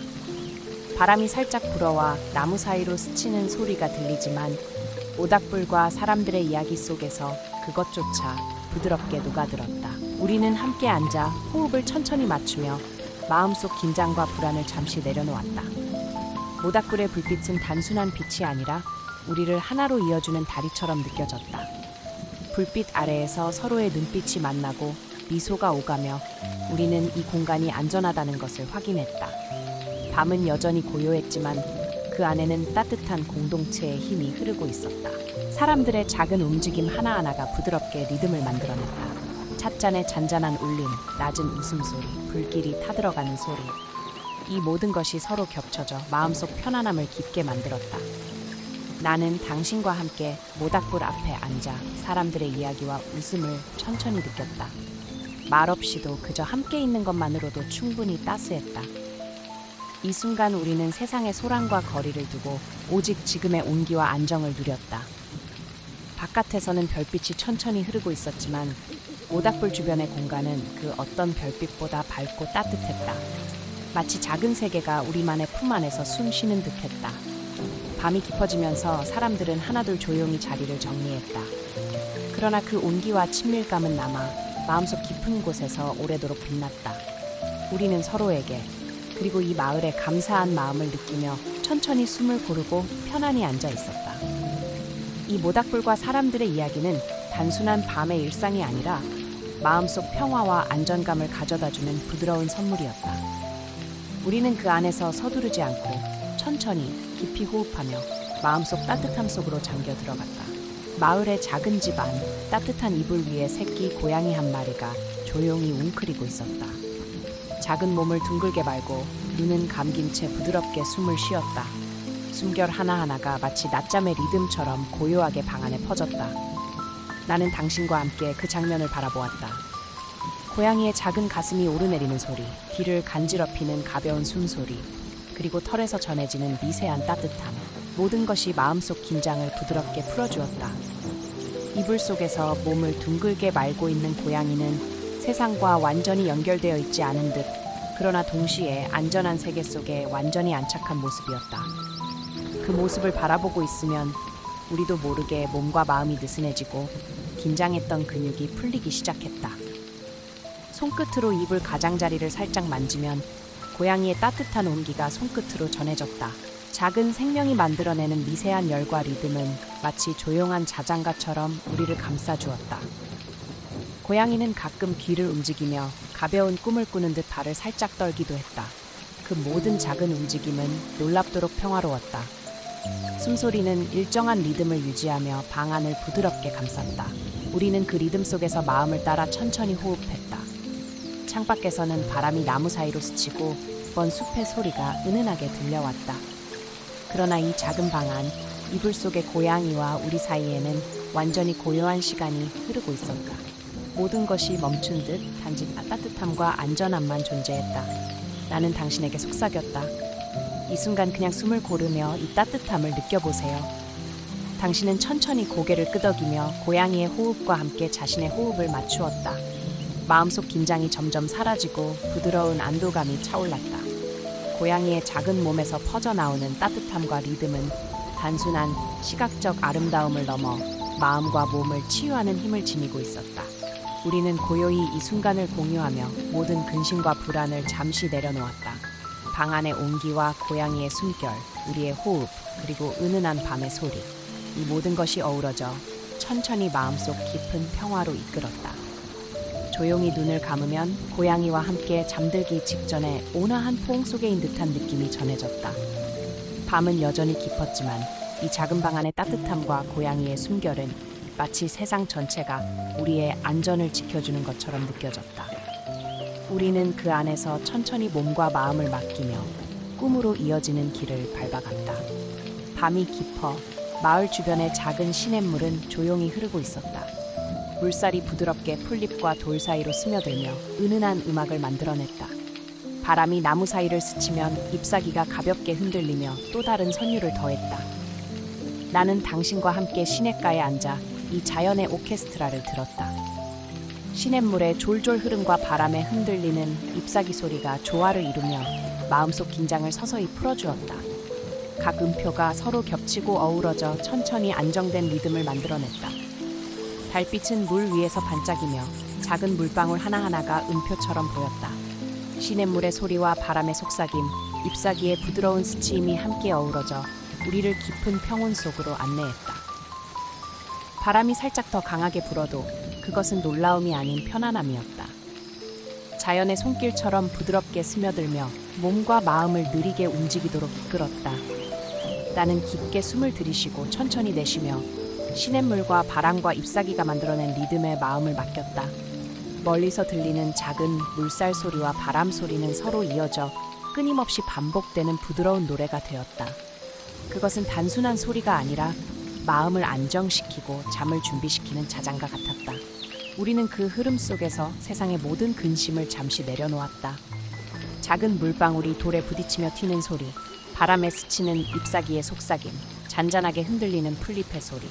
바람이 살짝 불어와 나무 사이로 스치는 소리가 들리지만 모닥불과 사람들의 이야기 속에서 그것조차 부드럽게 녹아들었다. 우리는 함께 앉아 호흡을 천천히 맞추며 마음속 긴장과 불안을 잠시 내려놓았다. 모닥불의 불빛은 단순한 빛이 아니라 우리를 하나로 이어주는 다리처럼 느껴졌다. 불빛 아래에서 서로의 눈빛이 만나고 미소가 오가며 우리는 이 공간이 안전하다는 것을 확인했다. 밤은 여전히 고요했지만 그 안에는 따뜻한 공동체의 힘이 흐르고 있었다. 사람들의 작은 움직임 하나하나가 부드럽게 리듬을 만들어냈다. 찻잔의 잔잔한 울림, 낮은 웃음소리, 불길이 타들어가는 소리. 이 모든 것이 서로 겹쳐져 마음속 편안함을 깊게 만들었다. 나는 당신과 함께 모닥불 앞에 앉아 사람들의 이야기와 웃음을 천천히 느꼈다. 말없이도 그저 함께 있는 것만으로도 충분히 따스했다. 이 순간 우리는 세상의 소란과 거리를 두고 오직 지금의 온기와 안정을 누렸다. 바깥에서는 별빛이 천천히 흐르고 있었지만 모닥불 주변의 공간은 그 어떤 별빛보다 밝고 따뜻했다. 마치 작은 세계가 우리만의 품 안에서 숨 쉬는 듯했다. 밤이 깊어지면서 사람들은 하나둘 조용히 자리를 정리했다. 그러나 그 온기와 친밀감은 남아 마음속 깊은 곳에서 오래도록 빛났다. 우리는 서로에게 그리고 이 마을에 감사한 마음을 느끼며 천천히 숨을 고르고 편안히 앉아 있었다. 이 모닥불과 사람들의 이야기는 단순한 밤의 일상이 아니라 마음속 평화와 안정감을 가져다주는 부드러운 선물이었다. 우리는 그 안에서 서두르지 않고 천천히 깊이 호흡하며 마음속 따뜻함 속으로 잠겨 들어갔다. 마을의 작은 집 안, 따뜻한 이불 위에 새끼 고양이 한 마리가 조용히 웅크리고 있었다. 작은 몸을 둥글게 말고 눈은 감긴 채 부드럽게 숨을 쉬었다. 숨결 하나하나가 마치 낮잠의 리듬처럼 고요하게 방 안에 퍼졌다. 나는 당신과 함께 그 장면을 바라보았다. 고양이의 작은 가슴이 오르내리는 소리, 뒤를 간지럽히는 가벼운 숨소리, 그리고 털에서 전해지는 미세한 따뜻함. 모든 것이 마음속 긴장을 부드럽게 풀어주었다. 이불 속에서 몸을 둥글게 말고 있는 고양이는 세상과 완전히 연결되어 있지 않은 듯, 그러나 동시에 안전한 세계 속에 완전히 안착한 모습이었다. 그 모습을 바라보고 있으면 우리도 모르게 몸과 마음이 느슨해지고 긴장했던 근육이 풀리기 시작했다. 손끝으로 이불 가장자리를 살짝 만지면 고양이의 따뜻한 온기가 손끝으로 전해졌다. 작은 생명이 만들어내는 미세한 열과 리듬은 마치 조용한 자장가처럼 우리를 감싸주었다. 고양이는 가끔 귀를 움직이며 가벼운 꿈을 꾸는 듯 발을 살짝 떨기도 했다. 그 모든 작은 움직임은 놀랍도록 평화로웠다. 숨소리는 일정한 리듬을 유지하며 방 안을 부드럽게 감쌌다. 우리는 그 리듬 속에서 마음을 따라 천천히 호흡했다. 창밖에서는 바람이 나무 사이로 스치고 먼 숲의 소리가 은은하게 들려왔다. 그러나 이 작은 방 안, 이불 속의 고양이와 우리 사이에는 완전히 고요한 시간이 흐르고 있었다. 모든 것이 멈춘 듯 단지 따뜻함과 안전함만 존재했다. 나는 당신에게 속삭였다. 이 순간 그냥 숨을 고르며 이 따뜻함을 느껴보세요. 당신은 천천히 고개를 끄덕이며 고양이의 호흡과 함께 자신의 호흡을 맞추었다. 마음속 긴장이 점점 사라지고 부드러운 안도감이 차올랐다. 고양이의 작은 몸에서 퍼져나오는 따뜻함과 리듬은 단순한 시각적 아름다움을 넘어 마음과 몸을 치유하는 힘을 지니고 있었다. 우리는 고요히 이 순간을 공유하며 모든 근심과 불안을 잠시 내려놓았다. 방 안의 온기와 고양이의 숨결, 우리의 호흡, 그리고 은은한 밤의 소리. 이 모든 것이 어우러져 천천히 마음속 깊은 평화로 이끌었다. 조용히 눈을 감으면 고양이와 함께 잠들기 직전에 온화한 포옹 속에인 듯한 느낌이 전해졌다. 밤은 여전히 깊었지만 이 작은 방 안의 따뜻함과 고양이의 숨결은 마치 세상 전체가 우리의 안전을 지켜주는 것처럼 느껴졌다. 우리는 그 안에서 천천히 몸과 마음을 맡기며 꿈으로 이어지는 길을 밟아갔다. 밤이 깊어 마을 주변의 작은 시냇물은 조용히 흐르고 있었다. 물살이 부드럽게 풀잎과 돌 사이로 스며들며 은은한 음악을 만들어냈다. 바람이 나무 사이를 스치면 잎사귀가 가볍게 흔들리며 또 다른 선율을 더했다. 나는 당신과 함께 시냇가에 앉아 이 자연의 오케스트라를 들었다. 시냇물의 졸졸 흐름과 바람에 흔들리는 잎사귀 소리가 조화를 이루며 마음속 긴장을 서서히 풀어주었다. 각 음표가 서로 겹치고 어우러져 천천히 안정된 리듬을 만들어냈다. 달빛은 물 위에서 반짝이며 작은 물방울 하나하나가 음표처럼 보였다. 시냇물의 소리와 바람의 속삭임, 잎사귀의 부드러운 스치임이 함께 어우러져 우리를 깊은 평온 속으로 안내했다. 바람이 살짝 더 강하게 불어도 그것은 놀라움이 아닌 편안함이었다. 자연의 손길처럼 부드럽게 스며들며 몸과 마음을 느리게 움직이도록 이끌었다. 나는 깊게 숨을 들이쉬고 천천히 내쉬며 시냇물과 바람과 잎사귀가 만들어낸 리듬에 마음을 맡겼다. 멀리서 들리는 작은 물살 소리와 바람 소리는 서로 이어져 끊임없이 반복되는 부드러운 노래가 되었다. 그것은 단순한 소리가 아니라 마음을 안정시키고 잠을 준비시키는 자장가 같았다. 우리는 그 흐름 속에서 세상의 모든 근심을 잠시 내려놓았다. 작은 물방울이 돌에 부딪히며 튀는 소리, 바람에 스치는 잎사귀의 속삭임, 잔잔하게 흔들리는 풀잎의 소리,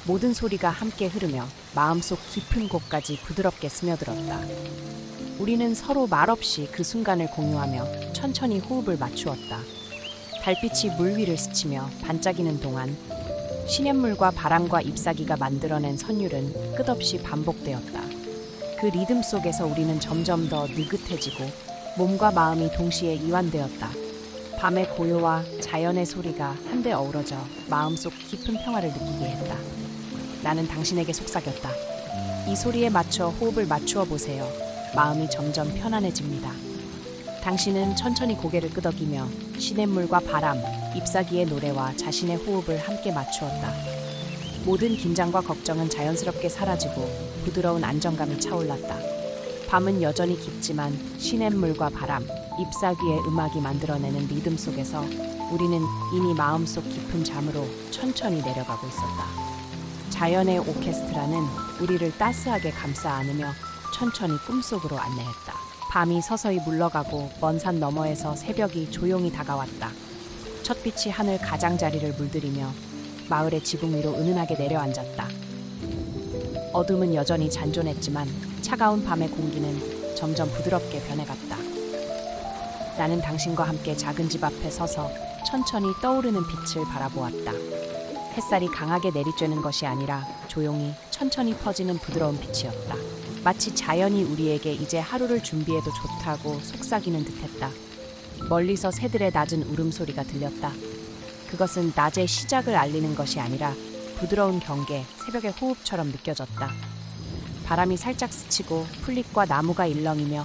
모든 소리가 함께 흐르며 마음속 깊은 곳까지 부드럽게 스며들었다. 우리는 서로 말없이 그 순간을 공유하며 천천히 호흡을 맞추었다. 달빛이 물 위를 스치며 반짝이는 동안 시냇물과 바람과 잎사귀가 만들어낸 선율은 끝없이 반복되었다. 그 리듬 속에서 우리는 점점 더 느긋해지고 몸과 마음이 동시에 이완되었다. 밤의 고요와 자연의 소리가 한데 어우러져 마음속 깊은 평화를 느끼게 했다. 나는 당신에게 속삭였다. 이 소리에 맞춰 호흡을 맞추어 보세요. 마음이 점점 편안해집니다. 당신은 천천히 고개를 끄덕이며 시냇물과 바람, 잎사귀의 노래와 자신의 호흡을 함께 맞추었다. 모든 긴장과 걱정은 자연스럽게 사라지고 부드러운 안정감이 차올랐다. 밤은 여전히 깊지만 시냇물과 바람, 잎사귀의 음악이 만들어내는 리듬 속에서 우리는 이미 마음속 깊은 잠으로 천천히 내려가고 있었다. 자연의 오케스트라는 우리를 따스하게 감싸 안으며 천천히 꿈속으로 안내했다. 밤이 서서히 물러가고 먼 산 너머에서 새벽이 조용히 다가왔다. 첫 빛이 하늘 가장자리를 물들이며 마을의 지붕 위로 은은하게 내려앉았다. 어둠은 여전히 잔존했지만 차가운 밤의 공기는 점점 부드럽게 변해갔다. 나는 당신과 함께 작은 집 앞에 서서 천천히 떠오르는 빛을 바라보았다. 햇살이 강하게 내리쬐는 것이 아니라 조용히 천천히 퍼지는 부드러운 빛이었다. 마치 자연이 우리에게 이제 하루를 준비해도 좋다고 속삭이는 듯했다. 멀리서 새들의 낮은 울음소리가 들렸다. 그것은 낮의 시작을 알리는 것이 아니라 부드러운 경계, 새벽의 호흡처럼 느껴졌다. 바람이 살짝 스치고 풀잎과 나무가 일렁이며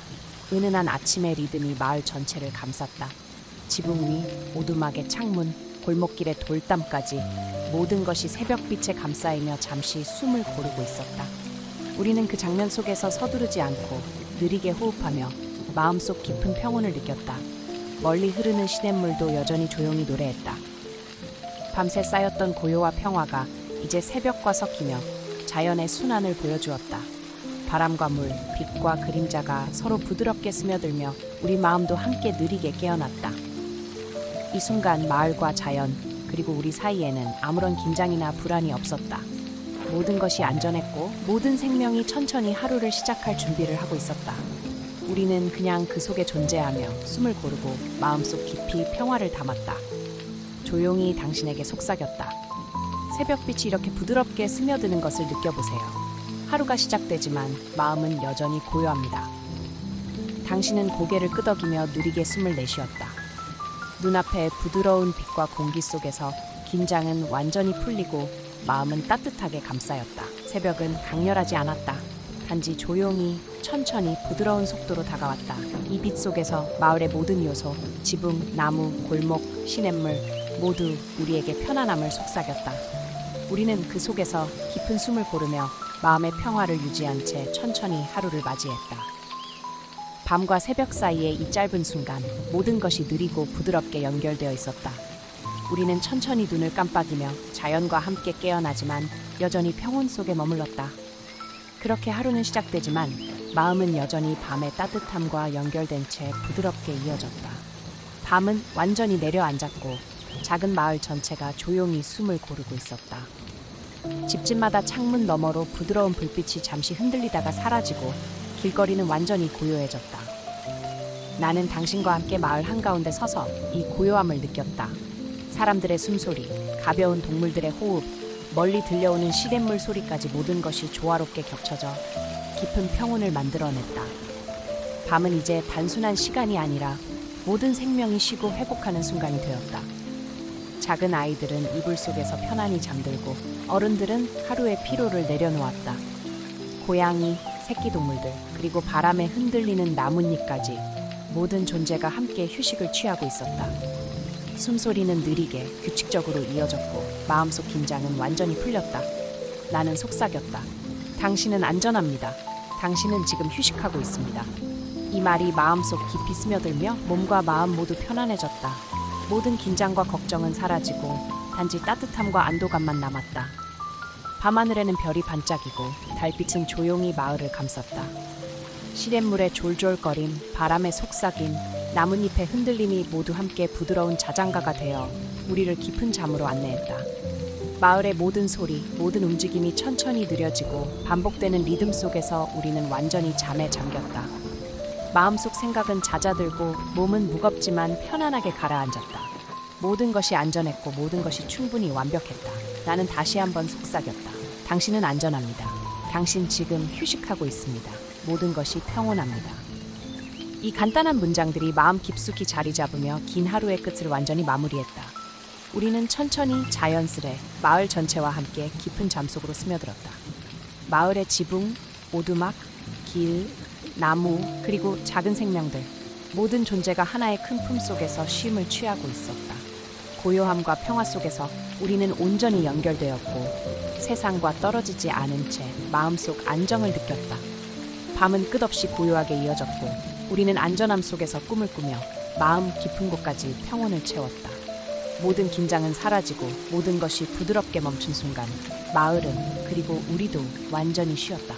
은은한 아침의 리듬이 마을 전체를 감쌌다. 지붕 위, 오두막의 창문, 골목길의 돌담까지 모든 것이 새벽빛에 감싸이며 잠시 숨을 고르고 있었다. 우리는 그 장면 속에서 서두르지 않고 느리게 호흡하며 마음속 깊은 평온을 느꼈다. 멀리 흐르는 시냇물도 여전히 조용히 노래했다. 밤새 쌓였던 고요와 평화가 이제 새벽과 섞이며 자연의 순환을 보여주었다. 바람과 물, 빛과 그림자가 서로 부드럽게 스며들며 우리 마음도 함께 느리게 깨어났다. 이 순간 마을과 자연, 그리고 우리 사이에는 아무런 긴장이나 불안이 없었다. 모든 것이 안전했고 모든 생명이 천천히 하루를 시작할 준비를 하고 있었다. 우리는 그냥 그 속에 존재하며 숨을 고르고 마음속 깊이 평화를 담았다. 조용히 당신에게 속삭였다. 새벽빛이 이렇게 부드럽게 스며드는 것을 느껴보세요. 하루가 시작되지만 마음은 여전히 고요합니다. 당신은 고개를 끄덕이며 느리게 숨을 내쉬었다. 눈앞에 부드러운 빛과 공기 속에서 긴장은 완전히 풀리고 마음은 따뜻하게 감싸였다. 새벽은 강렬하지 않았다. 단지 조용히 천천히 부드러운 속도로 다가왔다. 이 빛 속에서 마을의 모든 요소, 지붕, 나무, 골목, 시냇물 모두 우리에게 편안함을 속삭였다. 우리는 그 속에서 깊은 숨을 고르며 마음의 평화를 유지한 채 천천히 하루를 맞이했다. 밤과 새벽 사이의 이 짧은 순간 모든 것이 느리고 부드럽게 연결되어 있었다. 우리는 천천히 눈을 깜빡이며 자연과 함께 깨어나지만 여전히 평온 속에 머물렀다. 그렇게 하루는 시작되지만 마음은 여전히 밤의 따뜻함과 연결된 채 부드럽게 이어졌다. 밤은 완전히 내려앉았고 작은 마을 전체가 조용히 숨을 고르고 있었다. 집집마다 창문 너머로 부드러운 불빛이 잠시 흔들리다가 사라지고 길거리는 완전히 고요해졌다. 나는 당신과 함께 마을 한가운데 서서 이 고요함을 느꼈다. 사람들의 숨소리, 가벼운 동물들의 호흡, 멀리 들려오는 시냇물 소리까지 모든 것이 조화롭게 겹쳐져 깊은 평온을 만들어냈다. 밤은 이제 단순한 시간이 아니라 모든 생명이 쉬고 회복하는 순간이 되었다. 작은 아이들은 이불 속에서 편안히 잠들고 어른들은 하루의 피로를 내려놓았다. 고양이, 새끼동물들, 그리고 바람에 흔들리는 나뭇잎까지 모든 존재가 함께 휴식을 취하고 있었다. 숨소리는 느리게 규칙적으로 이어졌고 마음속 긴장은 완전히 풀렸다. 나는 속삭였다. 당신은 안전합니다. 당신은 지금 휴식하고 있습니다. 이 말이 마음속 깊이 스며들며 몸과 마음 모두 편안해졌다. 모든 긴장과 걱정은 사라지고 단지 따뜻함과 안도감만 남았다. 밤하늘에는 별이 반짝이고 달빛은 조용히 마을을 감쌌다. 시냇물의 졸졸거림, 바람의 속삭임, 나뭇잎의 흔들림이 모두 함께 부드러운 자장가가 되어 우리를 깊은 잠으로 안내했다. 마을의 모든 소리, 모든 움직임이 천천히 느려지고 반복되는 리듬 속에서 우리는 완전히 잠에 잠겼다. 마음속 생각은 잦아들고 몸은 무겁지만 편안하게 가라앉았다. 모든 것이 안전했고 모든 것이 충분히 완벽했다. 나는 다시 한번 속삭였다. 당신은 안전합니다. 당신 지금 휴식하고 있습니다. 모든 것이 평온합니다. 이 간단한 문장들이 마음 깊숙이 자리 잡으며 긴 하루의 끝을 완전히 마무리했다. 우리는 천천히 자연스레 마을 전체와 함께 깊은 잠속으로 스며들었다. 마을의 지붕, 오두막, 길, 나무, 그리고 작은 생명들, 모든 존재가 하나의 큰 품 속에서 쉼을 취하고 있었다. 고요함과 평화 속에서 우리는 온전히 연결되었고 세상과 떨어지지 않은 채 마음속 안정을 느꼈다. 밤은 끝없이 고요하게 이어졌고 우리는 안전함 속에서 꿈을 꾸며 마음 깊은 곳까지 평온을 채웠다. 모든 긴장은 사라지고 모든 것이 부드럽게 멈춘 순간 마을은 그리고 우리도 완전히 쉬었다.